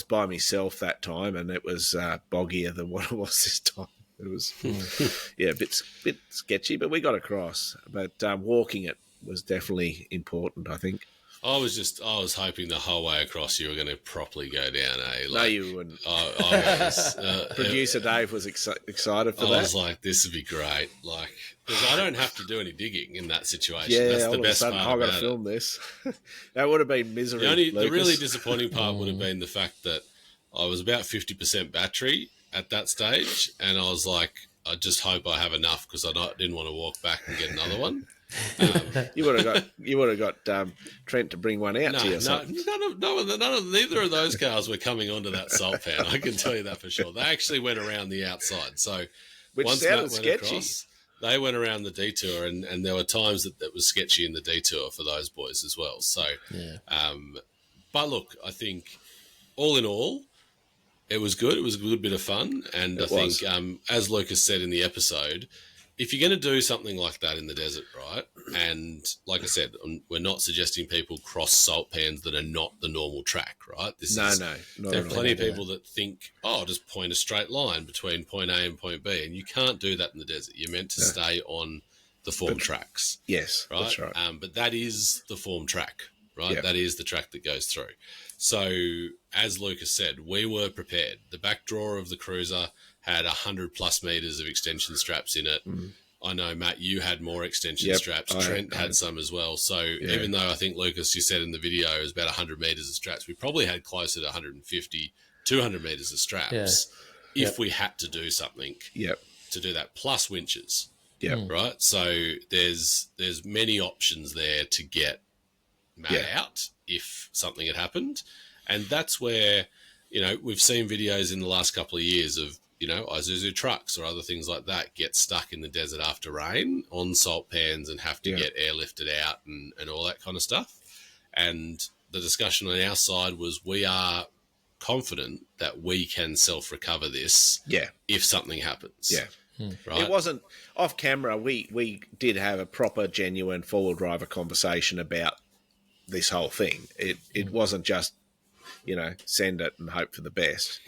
by myself that time, and it was boggier than what it was this time. It was, a bit sketchy, but we got across. But walking it was definitely important, I think. I was hoping the whole way across you were going to properly go down, eh? No, you wouldn't. I was, Producer Dave was excited for that. I was like, this would be great. Like, because I don't have to do any digging in that situation. Yeah, that's the best part I've got to film this. That would have been misery. The really disappointing part would have been the fact that I was about 50% battery at that stage, and I was like, I just hope I have enough because I didn't want to walk back and get another one. You would have got Trent to bring one out to you. Neither of those cars were coming onto that salt pan. I can tell you that for sure. They actually went around the outside. So which once sounded went sketchy. Across, they went around the detour, and there were times that was sketchy in the detour for those boys as well. So, but look, I think all in all, it was good. It was a good bit of fun, and I think, as Lucas said in the episode, if you're going to do something like that in the desert, right? And like I said, we're not suggesting people cross salt pans that are not the normal track, right? There are plenty of people that think, I'll just point a straight line between point A and point B, and you can't do that in the desert. You're meant to stay on the form tracks. Yes, right? That's right. But that is the form track, right? Yep. That is the track that goes through. So as Lucas said, we were prepared. The back drawer of the cruiser had 100+ meters of extension straps in it. I know, Matt, you had more extension straps. Trent had some as well. So even though I think, Lucas, you said in the video it was about 100 meters of straps, we probably had closer to 150, 200 meters of straps if we had to do something to do that, plus winches. Right? So there's many options there to get Matt out if something had happened. And that's where, we've seen videos in the last couple of years of, Isuzu trucks or other things like that get stuck in the desert after rain on salt pans and have to get airlifted out and all that kind of stuff. And the discussion on our side was we are confident that we can self-recover this if something happens. Right? It wasn't off camera. We did have a proper, genuine four-wheel driver conversation about this whole thing. It wasn't just, send it and hope for the best.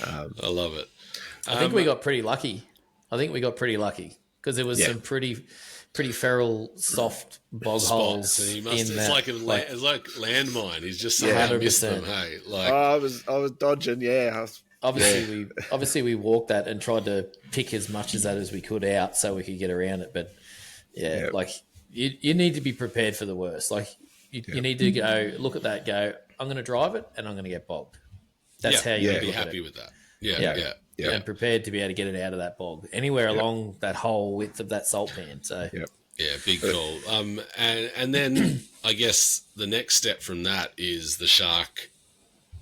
I love it. I think we got pretty lucky. Because there was some pretty feral, soft bog holes and in that. It's like landmine. He's just somehow missed them. Hey, I was dodging. Obviously we walked that and tried to pick as much of that as we could out so we could get around it. But you need to be prepared for the worst. Like you need to go look at that. Go, I'm going to drive it and I'm going to get bogged. That's how you be happy with that. Yeah. And prepared to be able to get it out of that bog anywhere along that whole width of that salt pan. So big call. And then I guess the next step from that is the shark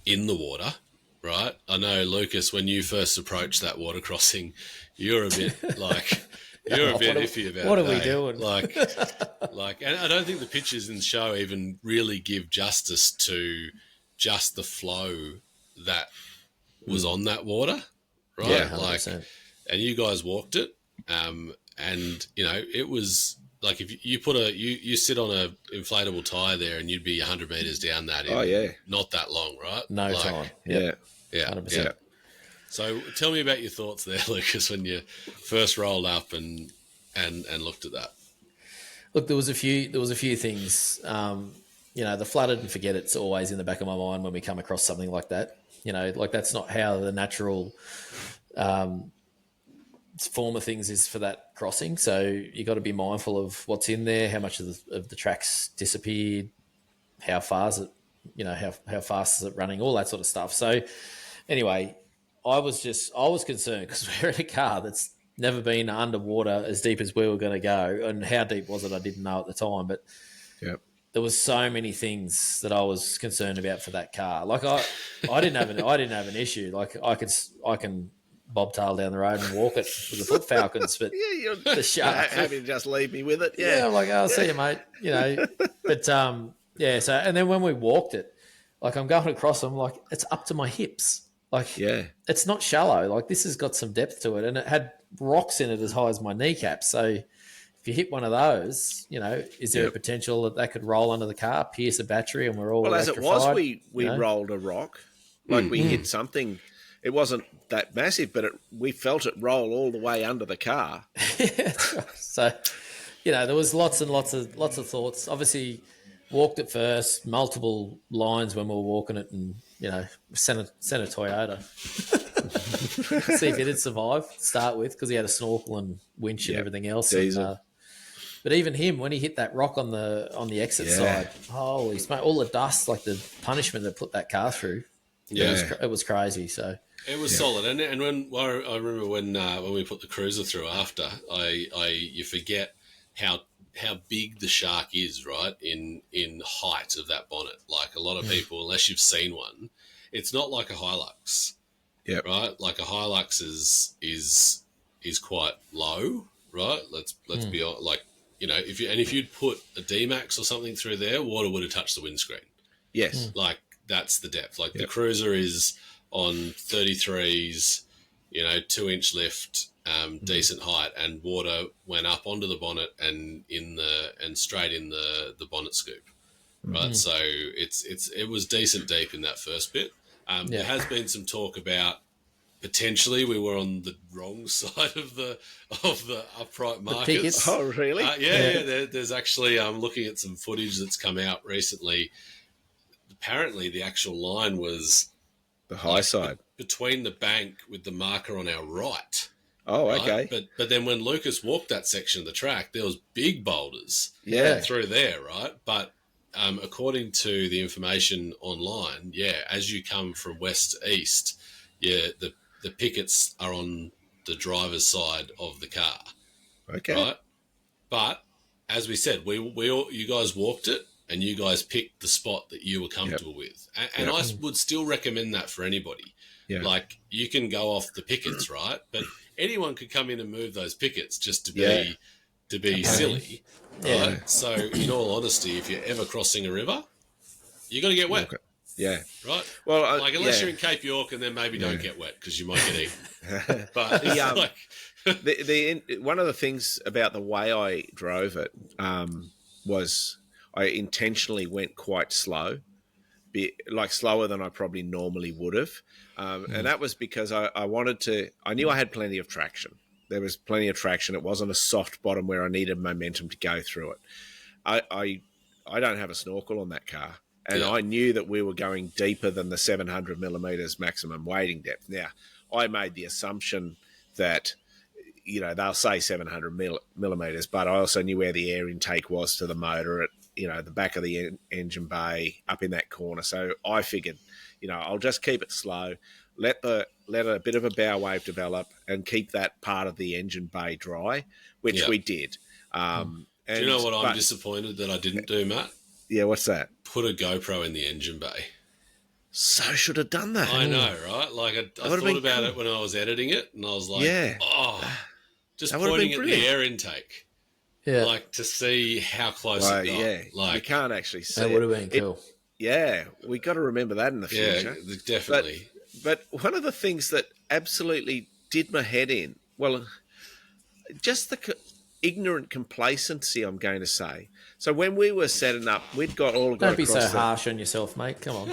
in the water, right? I know, Lucas, when you first approached that water crossing, you're a bit like you're a bit iffy about what are we doing? And I don't think the pictures in the show even really give justice to just the flow that was on that water, right? Yeah, 100%. And you guys walked it, and it was like if you put you sit on a inflatable tire there, and you'd be 100 meters down that in not that long, right? No time. Yeah, 100%. So tell me about your thoughts there, Lucas, when you first rolled up and looked at that. Look, there was a few things. The flooded and forget it's always in the back of my mind when we come across something like that. That's not how the natural form of things is for that crossing. So you got to be mindful of what's in there, how much of the track's disappeared, how far is it, how fast is it running, all that sort of stuff. So anyway, I was concerned because we're in a car that's never been underwater as deep as we were going to go, and how deep was it? I didn't know at the time, but there was so many things that I was concerned about for that car. Like I didn't have an issue. Like I can bobtail down the road and walk it with the foot falcons, but the shark. Happy to just leave me with it. I'm like, I'll see you, mate. But So and then when we walked it, like I'm going across, I'm like, it's up to my hips. Like, it's not shallow. Like this has got some depth to it, and it had rocks in it as high as my kneecaps. So if you hit one of those, is there a potential that could roll under the car, pierce a battery, and we're all as it was, we you know? rolled a rock, like we hit something. It wasn't that massive, but we felt it roll all the way under the car. So, there was lots and lots of thoughts. Obviously, walked it first, multiple lines when we were walking it, and sent a Toyota. See if it'd survive to start with, because he had a snorkel and winch and everything else. And, but even him, when he hit that rock on the exit side, holy smoke! All the dust, like the punishment that put that car through. It was crazy. So it was solid, and when I remember when we put the cruiser through after, you forget how big the shark is, right? In height of that bonnet. Like a lot of people, unless you've seen one, it's not like a Hilux. Yeah. Right? Like a Hilux is quite low, right? Let's be honest. Like, if you'd put a D-Max or something through there, water would have touched the windscreen. Yes. Like that's the depth. Like the cruiser is on 33s, 2-inch lift, decent height, and water went up onto the bonnet and straight in the bonnet scoop. Right. So it was decent deep in that first bit. There has been some talk about potentially we were on the wrong side of the upright markers. Oh, really? There's actually looking at some footage that's come out recently. The apparently the actual line was The high side. between the bank with the marker on our right. Oh, Right? okay. But then when Lucas walked that section of the track, there was big boulders Yeah. through there, right? But according to the information online, as you come from west to east, the pickets are on the driver's side of the car, Okay. right? But as we said, you guys walked it, and you guys picked the spot that you were comfortable with. And I would still recommend that for anybody. Yeah. Like, you can go off the pickets, right? But anyone could come in and move those pickets just to be silly, right? Yeah. So, in all honesty, if you're ever crossing a river, you're going to get wet, Yeah. right? Well, like, unless you're in Cape York, and then maybe don't get wet because you might get eaten. But one of the things about the way I drove it was I intentionally went quite slow, slower than I probably normally would have. And that was because I knew I had plenty of traction. There was plenty of traction. It wasn't a soft bottom where I needed momentum to go through it. I don't have a snorkel on that car. And I knew that we were going deeper than the 700 millimeters maximum wading depth. Now, I made the assumption that, they'll say 700 millimeters, but I also knew where the air intake was to the motor at, the back of the engine bay up in that corner. So I figured, I'll just keep it slow, let a bit of a bow wave develop and keep that part of the engine bay dry, which we did. do you know what I'm disappointed that I didn't do, Matt? Yeah, what's that? Put a GoPro in the engine bay. So should have done that. I know, right? Like, I thought about it when I was editing it, and I was like, just pointing at the air intake. Yeah. Like, to see how close it got. Yeah, like, you can't actually see That would have been cool. We got to remember that in the future. Yeah, definitely. But one of the things that absolutely did my head in, just the ignorant complacency, I'm going to say. So when we were setting up, we'd got all got Don't be so across harsh on yourself, mate. Come on.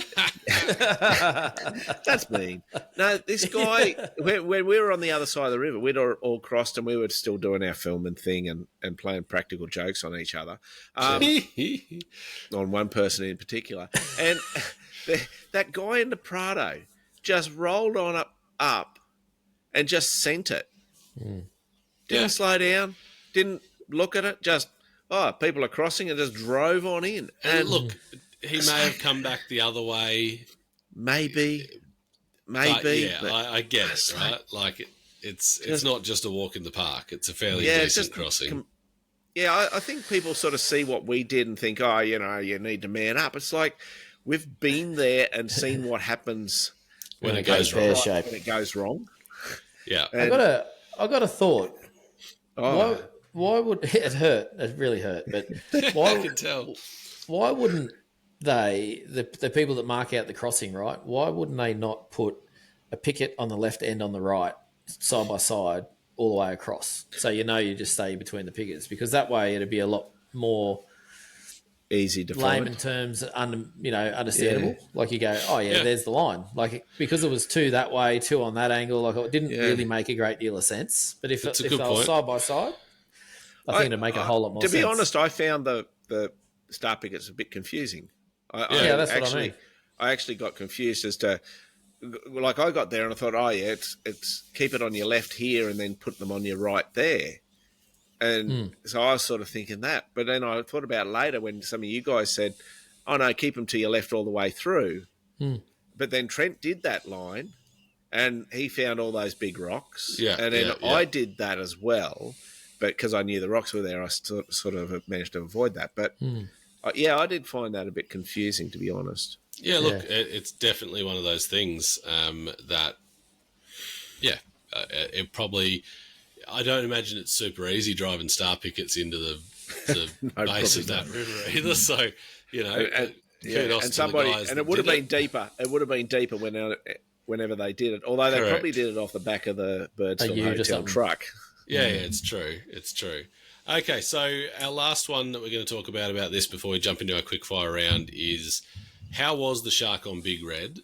That's mean. No, this guy, when we were on the other side of the river, we'd all crossed and we were still doing our filming thing and playing practical jokes on each other, on one person in particular. And that guy in the Prado just rolled on up and just sent it. Didn't slow down, didn't look at it, just, people are crossing and just drove on in. And look, he may have come back the other way. Maybe. But I get it, right? Like, it's not just a walk in the park. It's a fairly decent crossing. I think people sort of see what we did and think, you need to man up. It's like we've been there and seen what happens when it goes wrong. When it goes wrong. Yeah. I got a thought. Why would it hurt? It really hurt. But why? I can tell. Why wouldn't they, the people that mark out the crossing, right? Why wouldn't they not put a picket on the left and on the right, side by side, all the way across? So you just stay between the pickets, because that way it'd be a lot more easy to layman terms, understandable. Yeah. Like you go, there's the line. Like, because it was two that way, two on that angle, like it didn't really make a great deal of sense. But if they were side by side, I think it'd make a whole lot more sense. To be honest, I found the star pickets a bit confusing. That's what I mean. I actually got confused as to, like, I got there and I thought, it's keep it on your left here and then put them on your right there. And so I was sort of thinking that. But then I thought about it later when some of you guys said, oh, no, keep them to your left all the way through. But then Trent did that line and he found all those big rocks. Yeah, and then I did that as well. But because I knew the rocks were there, I sort of managed to avoid that. But, I did find that a bit confusing, to be honest. Yeah, look, it's definitely one of those things that, it probably... I don't imagine it's super easy driving star pickets into the base of that river either. So, kudos to the guys. And it would have been deeper. It would have been deeper whenever they did it. Although they probably did it off the back of the Birdsville Hotel truck. Yeah, it's true. It's true. Okay, so our last one that we're going to talk about this before we jump into our quickfire round is, how was the Shark on Big Red?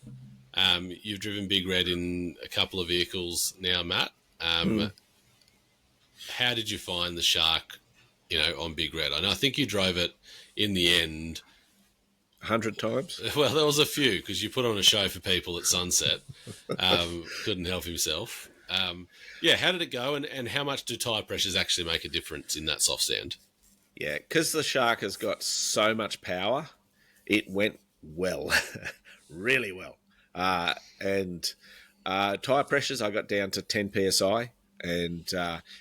You've driven Big Red in a couple of vehicles now, Matt. How did you find the Shark, on Big Red? I think you drove it in the end 100 times? Well, there was a few because you put on a show for people at sunset. Couldn't help himself. How did it go, and how much do tyre pressures actually make a difference in that soft sand? Yeah, because the Shark has got so much power, it went well, really well. And tyre pressures, I got down to 10 psi, and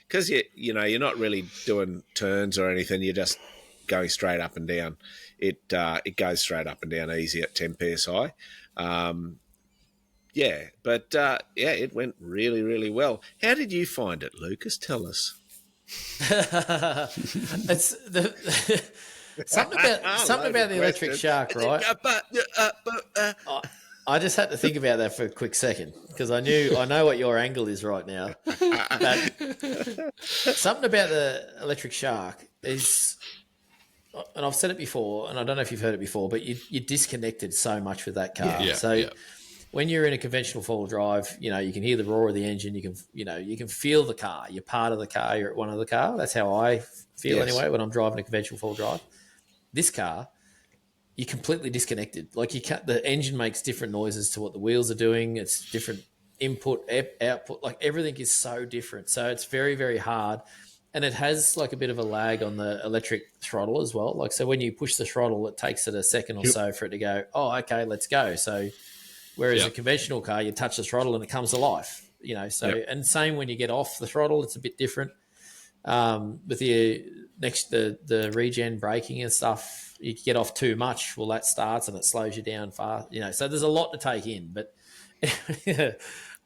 because you're not really doing turns or anything, you're just going straight up and down. It goes straight up and down easy at 10 psi. It went really, really well. How did you find it, Lucas? Tell us. It's something about the electric Shark, right? I just had to think about that for a quick second because I know what your angle is right now. But something about the electric Shark is, and I've said it before, and I don't know if you've heard it before, but you're disconnected so much with that car. When you're in a conventional four-wheel drive, you can hear the roar of the engine. You can feel the car. You're part of the car. You're at one of the car. That's how I feel anyway when I'm driving a conventional four-wheel drive. This car, you're completely disconnected. Like the engine makes different noises to what the wheels are doing. It's different input, output. Like everything is so different. So it's very, very hard. And it has like a bit of a lag on the electric throttle as well. Like, so when you push the throttle, it takes it a second or so for it to go, oh, okay, let's go. So whereas a conventional car, you touch the throttle and it comes to life, and same when you get off the throttle, it's a bit different. With the regen braking and stuff, you get off too much. Well, that starts and it slows you down fast, so there's a lot to take in, but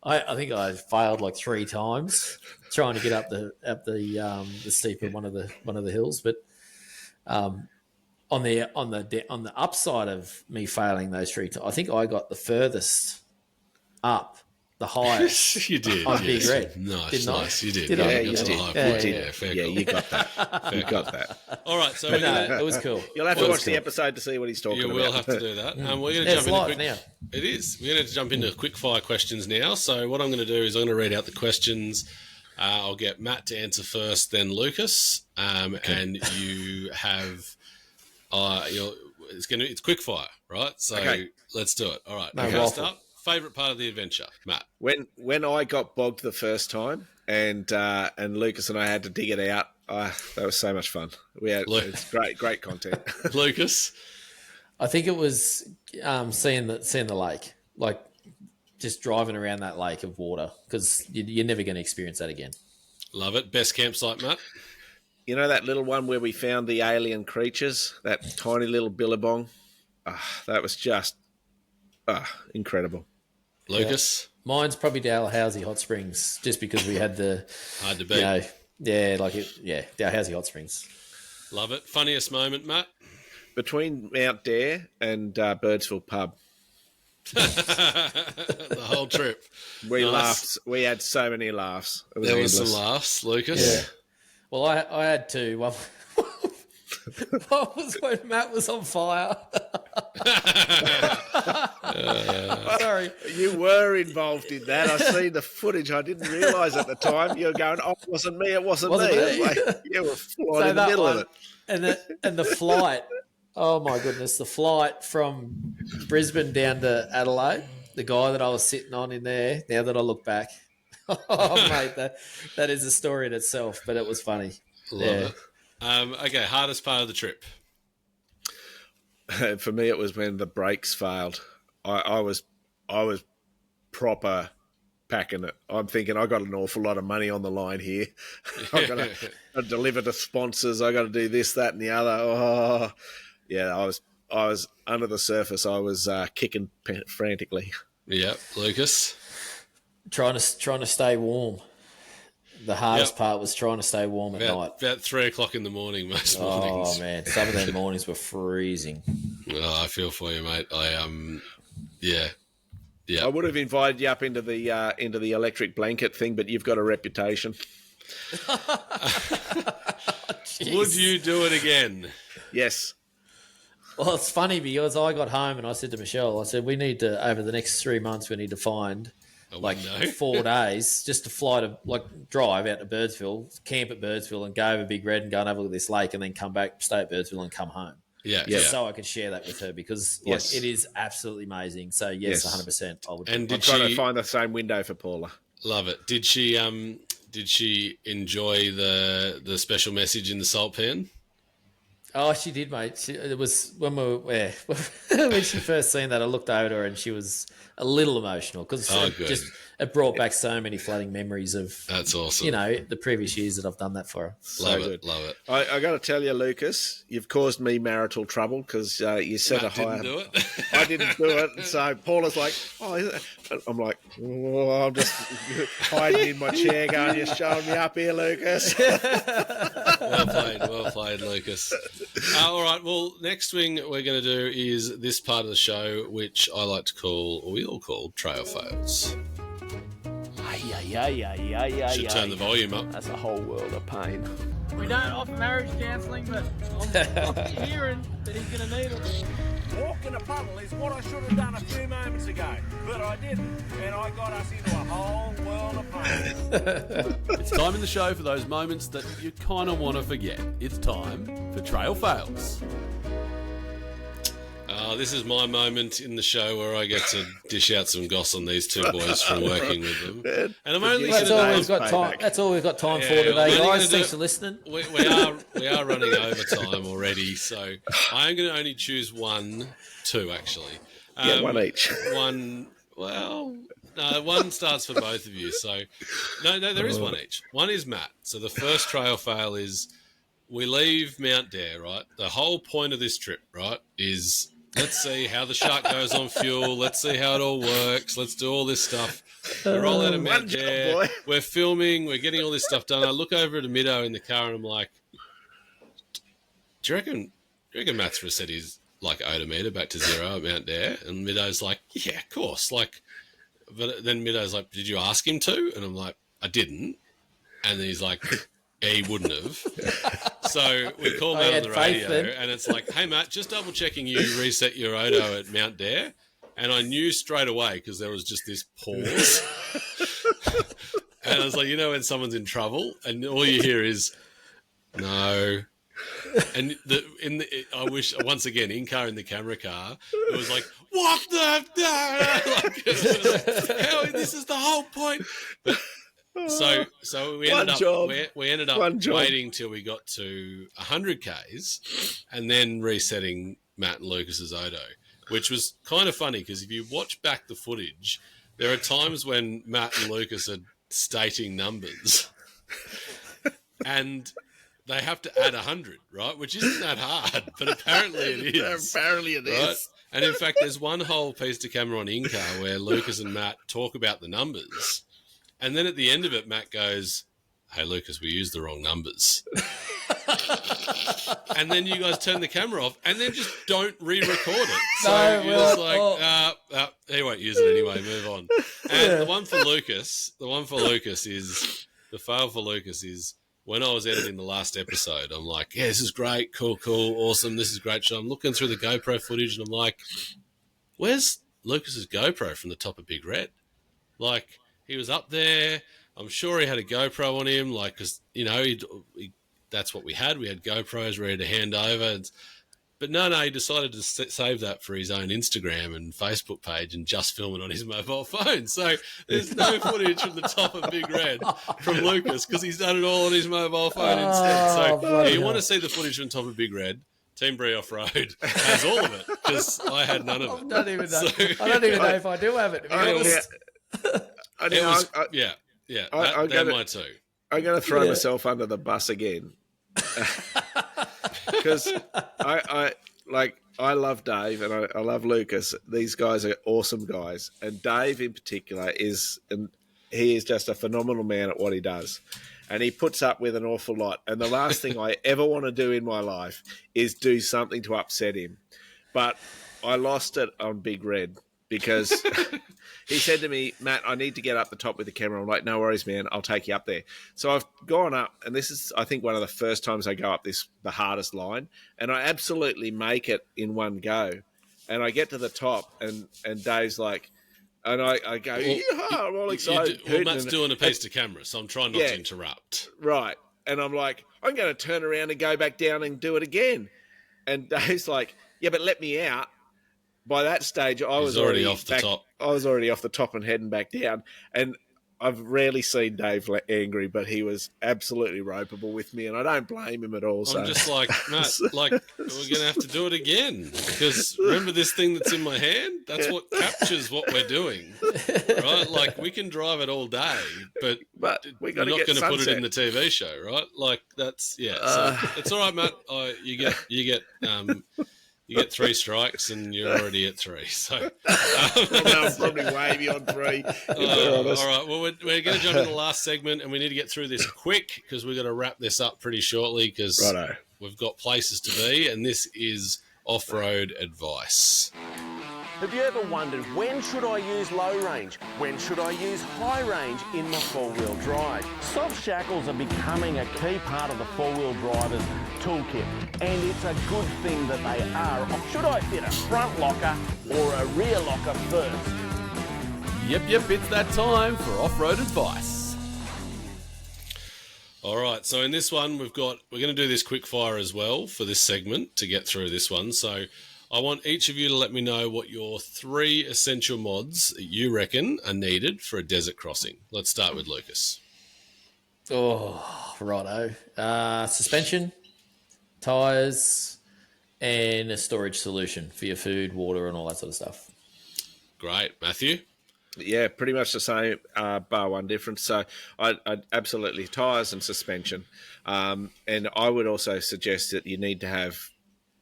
I think I failed like 3 times trying to get up the steep of one of the hills, but, on the upside of me failing those 3 times, I think I got the furthest up, the highest. You did on Big Red. Nice. You did. Did I? You did. Fair Yeah, call. you got that. You got that. All right, so it was cool. You'll have to watch the episode to see what he's talking about. You will have to do that. We're going to It's jump live into now. It is. We're going to jump into quick fire questions now. So what I'm going to do is I'm going to read out the questions. I'll get Matt to answer first, then Lucas, and you have. It's quick fire, right? So let's do it. All right. First up, favorite part of the adventure, Matt. When I got bogged the first time, and Lucas and I had to dig it out. That was so much fun. It's great content. Lucas, I think it was seeing the lake, like just driving around that lake of water, because you're never going to experience that again. Love it. Best campsite, Matt. You know that little one where we found the alien creatures, that tiny little billabong? That was just incredible. Lucas? Yeah. Mine's probably Dalhousie Hot Springs, just because we had the... Hard to beat. Dalhousie Hot Springs. Love it. Funniest moment, Matt? Between Mount Dare and Birdsville Pub. The whole trip. We laughed. We had so many laughs. There was some laughs, Lucas. Yeah. Well, I had 2. One was when Matt was on fire. Sorry. You were involved in that. I seen the footage. I didn't realise at the time. You were going, oh, it wasn't me. It wasn't me. Like, you were flying in the middle of it. And the flight, oh my goodness, the flight from Brisbane down to Adelaide, the guy that I was sitting on in there, now that I look back, oh, mate, that is a story in itself, but it was funny. Love it. Okay, hardest part of the trip. For me, it was when the brakes failed. I was proper packing it. I'm thinking I got an awful lot of money on the line here. I've got to deliver to sponsors. I got to do this, that, and the other. Oh, yeah, I was under the surface. I was kicking frantically. Yep, Lucas. Trying to stay warm. The hardest part was trying to stay warm at night. About 3 o'clock in the morning most mornings. Oh man, some of them mornings were freezing. Oh, I feel for you, mate. Yeah. I would have invited you up into the electric blanket thing, but you've got a reputation. Would you do it again? Yes. Well, it's funny because I got home and I said to Michelle, I said, we need to, over the next 3 months, we need to find 4 days just to fly to, drive out to Birdsville, camp at Birdsville and go over Big Red and go and have a look at this lake and then come back, stay at Birdsville and come home. Yeah, just so I could share that with her because it is absolutely amazing. So yes, 100%. I would. And I'm trying to find the same window for Paula. Love it. Did she enjoy the special message in the salt pan? Oh, she did, mate. It was when when she first seen that, I looked over to her and she was a little emotional because it brought back so many flooding memories of. That's awesome. You know, the previous years that I've done that for her. Love it. I got to tell you, Lucas, you've caused me marital trouble because you set Matt a higher. Didn't do it. I didn't do it, so Paula's like, "Oh," is it? I'm like, oh, I'm just hiding in my chair, going, "You're showing me up here, Lucas." Well played, Lucas. All right. Well, next thing we're going to do is this part of the show, which I like to call, or we all call, trail fails. Should turn the volume up. That's a whole world of pain. We don't offer marriage counselling, but I'm hearing that he's going to need it. Walk in a puddle is what I should have done a few moments ago, but I didn't, and I got us into a whole world of pain. It's time in the show for those moments that you kind of want to forget. It's time for Trail Fails. This is my moment in the show where I get to dish out some goss on these two boys from working with them. And I'm only That's all we've got time. That's all we've got time for today, guys. Thanks for listening. We are running over time already, so I'm going to only choose two actually. One each. One. Well, no, one starts for both of you. So no, there is one each. One is Matt. So the first trail fail is we leave Mount Dare. Right. The whole point of this trip, right, is. Let's see how the Shark goes on fuel. Let's see how it all works. Let's do all this stuff. We roll out of Mount Dare. We're filming. We're getting all this stuff done. I look over at Mido in the car and I'm like, do you reckon Matt's reset his like odometer back to 0 at Mount Dare? And Mido's like, yeah, of course. Like, but then Mido's like, did you ask him to? And I'm like, I didn't. And then he's like, yeah, he wouldn't have. So we call Matt on the radio and it's like, hey, Matt, just double checking you reset your Odo at Mount Dare. And I knew straight away because there was just this pause. And I was like, you know when someone's in trouble and all you hear is, no. And I wish, once again, in-car in the camera car, it was like, what the? Like, how, this is the whole point. But, So we ended up waiting till we got to 100 Ks and then resetting Matt and Lucas's Odo, which was kind of funny because if you watch back the footage, there are times when Matt and Lucas are stating numbers and they have to add 100, right? Which isn't that hard, but apparently it is. Apparently it right? is. And in fact, there's one whole piece to camera on in-car where Lucas and Matt talk about the numbers. And then at the end of it, Matt goes, hey, Lucas, we used the wrong numbers. And then you guys turn the camera off and then just don't re-record it. So you're just like, he won't use it anyway, move on. And the one for Lucas is, the fail for Lucas is, when I was editing the last episode, I'm like, yeah, this is great, cool, awesome, this is great. So I'm looking through the GoPro footage and I'm like, where's Lucas's GoPro from the top of Big Red? Like, he was up there. I'm sure he had a GoPro on him, like, because, you know, that's what we had. We had GoPros ready to hand over. But no, he decided to save that for his own Instagram and Facebook page and just film it on his mobile phone. So there's no footage from the top of Big Red from Lucas because he's done it all on his mobile phone instead. So if you want to see the footage from the top of Big Red, Team Bree Off-Road has all of it because I had none of it. I don't even know if I do have it, to be honest. They're my two. I'm going to throw myself under the bus again because I love Dave and I love Lucas. These guys are awesome guys, and Dave in particular is just a phenomenal man at what he does, and he puts up with an awful lot. And the last thing I ever want to do in my life is do something to upset him, but I lost it on Big Red because he said to me, Matt, I need to get up the top with the camera. I'm like, no worries, man. I'll take you up there. So I've gone up, and this is, I think, one of the first times I go up the hardest line, and I absolutely make it in one go. And I get to the top, and Dave's like, and I go, I'm all excited. Matt's doing a piece to camera, so I'm trying not to interrupt. Right. And I'm like, I'm going to turn around and go back down and do it again. And Dave's like, yeah, but let me out. By that stage, I was already off the back, top. I was already off the top and heading back down. And I've rarely seen Dave angry, but he was absolutely ropeable with me, and I don't blame him at all. I'm just like, Matt, like, we're going to have to do it again. Because remember this thing that's in my hand? That's what captures what we're doing, right? Like, we can drive it all day, but we you're got not to going to put it in the TV show, right? Like, that's, so it's all right, Matt. You get 3 strikes and you're already at 3. So I'm probably way beyond 3. All right. Well, we're going to jump in the last segment, and we need to get through this quick because we're going to wrap this up pretty shortly because we've got places to be, and this is off-road advice. Have you ever wondered, when should I use low range? When should I use high range in my four-wheel drive? Soft shackles are becoming a key part of the four-wheel driver's toolkit, and it's a good thing that they are. Should I fit a front locker or a rear locker first? Yep, it's that time for off-road advice. All right, so in this one, we're going to do this quick fire as well for this segment to get through this one. So I want each of you to let me know what your 3 essential mods that you reckon are needed for a desert crossing. Let's start with Lucas. Oh, righto. Suspension, tyres, and a storage solution for your food, water, and all that sort of stuff. Great. Matthew? Yeah, pretty much the same, bar one difference. So I'd absolutely tyres and suspension. And I would also suggest that you need to have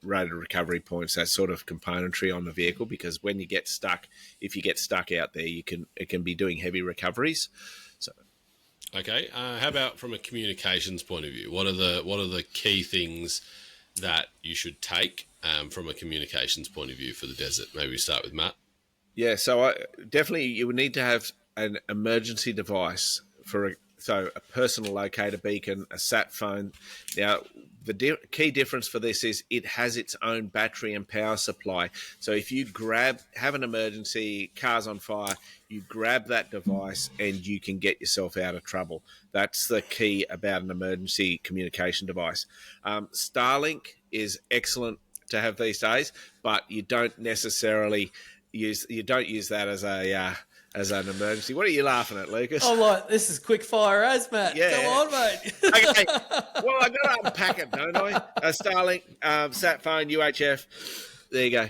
rated recovery points, that sort of componentry on the vehicle, because when you get stuck, if you get stuck out there, it can be doing heavy recoveries. So, okay. How about from a communications point of view? What are the key things that you should take from a communications point of view for the desert? Maybe we start with Matt. Yeah, so definitely you would need to have an emergency device so a personal locator beacon, a sat phone. Now, the key difference for this is it has its own battery and power supply. So if you have an emergency, car's on fire, you grab that device and you can get yourself out of trouble. That's the key about an emergency communication device. Starlink is excellent to have these days, but you don't necessarily use that as an emergency. What are you laughing at, Lucas? I'm like, this is quick fire as, Matt. Yeah. Come on, mate. Okay. Well, I've got to unpack it, don't I? Starlink, sat phone, UHF. There you go.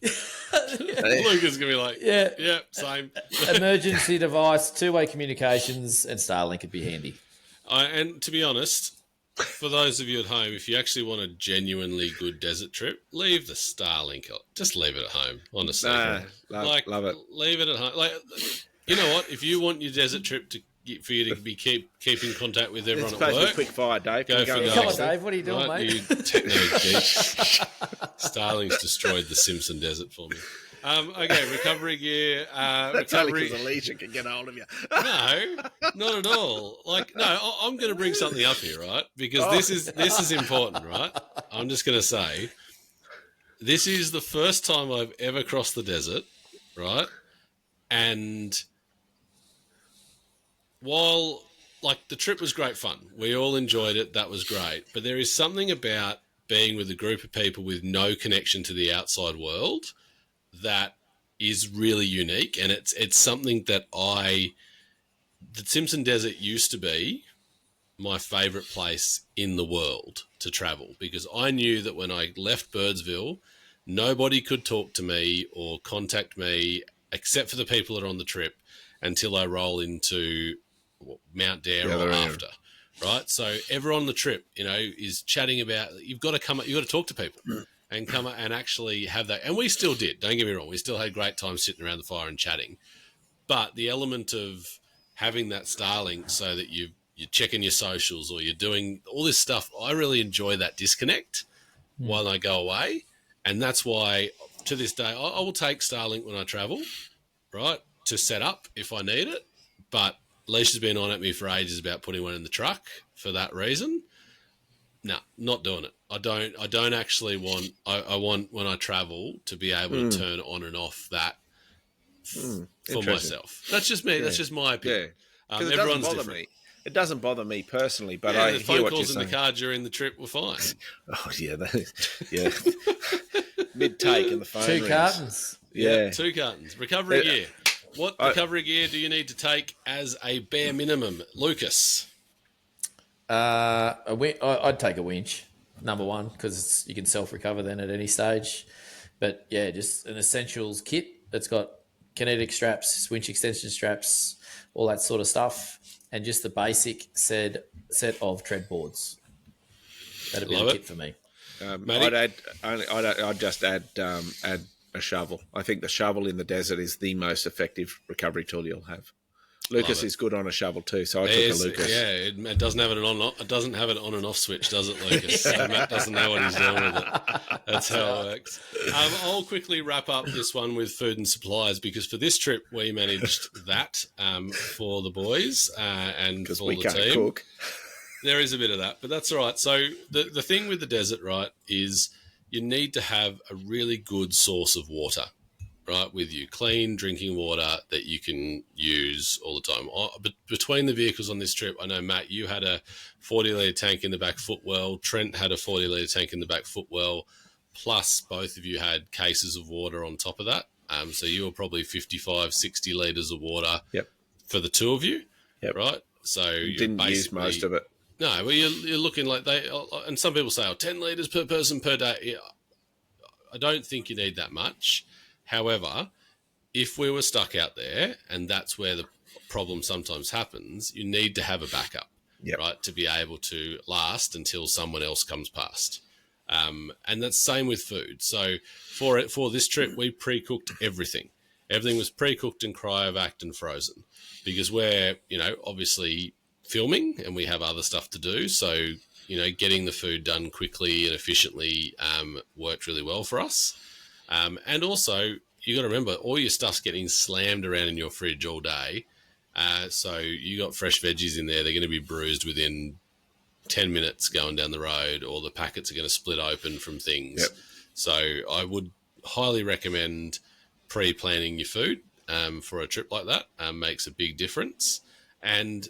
Lucas is going to be like, yeah, same. Emergency device, 2-way communications, and Starlink would be handy. And to be honest, for those of you at home, if you actually want a genuinely good desert trip, leave the Starlink. Just leave it at home, honestly. Love it. Leave it at home. Like, you know what? If you want your desert trip for you to be keep in contact with everyone at work, quick fire, Dave. Go for Come on, Dave. What are you doing, mate? You techno geek. Starlink's destroyed the Simpson Desert for me. Okay, recovery gear. That's only because Alicia can get hold of you. No, not at all. I'm going to bring something up here, right? Because this is important, right? I'm just going to say, this is the first time I've ever crossed the desert, right? And while the trip was great fun, we all enjoyed it. That was great. But there is something about being with a group of people with no connection to the outside world that is really unique, and it's something that the Simpson Desert used to be my favourite place in the world to travel, because I knew that when I left Birdsville, nobody could talk to me or contact me except for the people that are on the trip until I roll into Mount Dare or after, right? So everyone on the trip, is chatting about, you've got to talk to people. And come and actually have that. And we still did, don't get me wrong. We still had great time sitting around the fire and chatting. But the element of having that Starlink so that you're checking your socials or you're doing all this stuff, I really enjoy that disconnect while I go away. And that's why, to this day, I will take Starlink when I travel, right, to set up if I need it. But Alicia's been on at me for ages about putting one in the truck for that reason. No, not doing it. I don't actually want. I want when I travel to be able to turn on and off that for myself. That's just me. Yeah. That's just my opinion. Yeah. Everyone's different. Me. It doesn't bother me personally, but Yeah, I the hear phone what you're calls in saying. the car during the trip were fine. Oh yeah, yeah. Mid take and the phone 2 rings. cartons. Yeah. 2 cartons. Recovery gear. What recovery gear do you need to take as a bare minimum, Lucas? I'd take a winch, number one, because you can self-recover then at any stage. But yeah, just an essentials kit that's got kinetic straps, winch extension straps, all that sort of stuff, and just the basic set of tread boards. That'd be the kit for me. I'd just add a shovel. I think the shovel in the desert is the most effective recovery tool you'll have. Lucas is good on a shovel too, so I took a Lucas. Yeah, it doesn't have it doesn't have an on and off switch, does it, Lucas? So Matt doesn't know what he's doing with it. That's how it works. I'll quickly wrap up this one with food and supplies, because for this trip we managed that for the boys and for we the can't team. cook. There is a bit of that, but that's all right. So the thing with the desert, right, is you need to have a really good source of water, right, with you. Clean drinking water that you can use all the time. But between the vehicles on this trip, I know, Matt, you had a 40-litre tank in the back footwell. Trent had a 40-litre tank in the back footwell. Plus, both of you had cases of water on top of that. So you were probably 55, 60 litres of water for the two of you, right? So you didn't use most of it. No, well, you're looking like and some people say, 10 litres per person per day. Yeah, I don't think you need that much. However, if we were stuck out there, and that's where the problem sometimes happens, you need to have a backup, right, to be able to last until someone else comes past. And that's same with food. So for this trip, we pre-cooked everything. Everything was pre-cooked and cryovac and frozen, because we're, obviously filming and we have other stuff to do. So, getting the food done quickly and efficiently worked really well for us. And also, you got to remember, all your stuff's getting slammed around in your fridge all day. So you got fresh veggies in there. They're going to be bruised within 10 minutes going down the road, or the packets are going to split open from things. So I would highly recommend pre-planning your food for a trip like that. Makes a big difference. And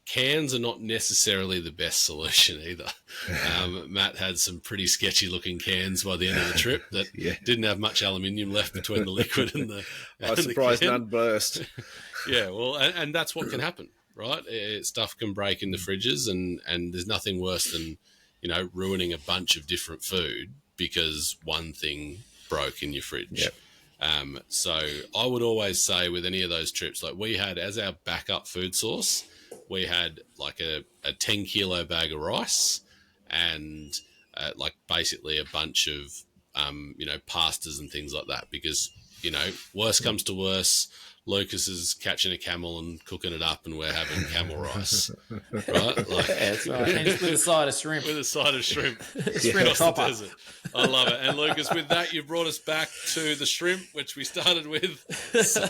cans are not necessarily the best solution either. Matt had some pretty sketchy looking cans by the end of the trip that didn't have much aluminium left between the liquid and the I was surprised none burst. Yeah, well, and that's what can happen, right? Stuff can break in the fridges, and there's nothing worse than, ruining a bunch of different food because one thing broke in your fridge. So I would always say with any of those trips, like we had as our backup food source, we had like a 10 kilo bag of rice and like basically a bunch of, pastas and things like that, because, worst comes to worst, Lucas is catching a camel and cooking it up and we're having camel rice, right? Like, That's right. And just with a side of shrimp. With a side of shrimp. Shrimp Across the topper. desert. I love it. And Lucas, with that, you brought us back to the shrimp, which we started with. So,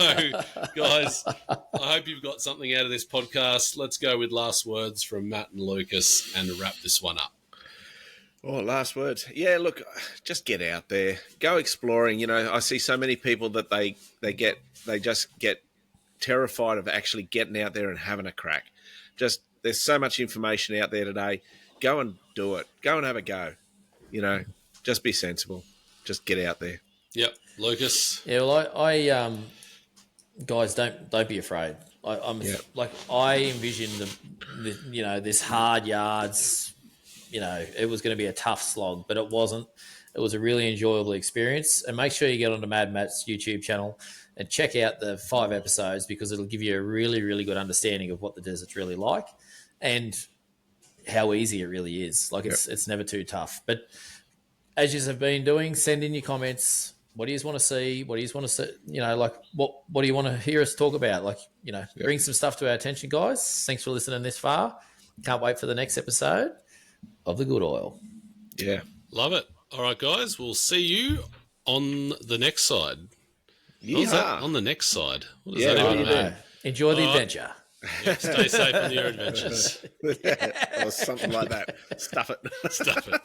guys, I hope you've got something out of this podcast. Let's go with last words from Matt and Lucas and wrap this one up. Oh, last words. Yeah, look, just get out there. Go exploring. I see so many people that they just get terrified of actually getting out there and having a crack. There's so much information out there today. Go and do it. Go and have a go. Just be sensible. Just get out there. Yep. Lucas? Yeah, well, I guys, don't be afraid. I envision this hard yards. It was going to be a tough slog, but it wasn't. It was a really enjoyable experience. And make sure you get onto Mad Matt's YouTube channel and check out the 5 episodes, because it'll give you a really, really good understanding of what the desert's really like and how easy it really is. Like it's never too tough. But as you have been doing, send in your comments. What do you want to see? What do you want to see? What do you want to hear us talk about? Bring some stuff to our attention, guys. Thanks for listening this far. Can't wait for the next episode of The Good Oil. Yeah. Love it. All right, guys, we'll see you on the next side. What's Yeah. that? On the next side? What does Yeah, that what even do you mean? Enjoy the adventure. Yeah, stay safe on your adventures. Or something like that. Stuff it. Stuff it.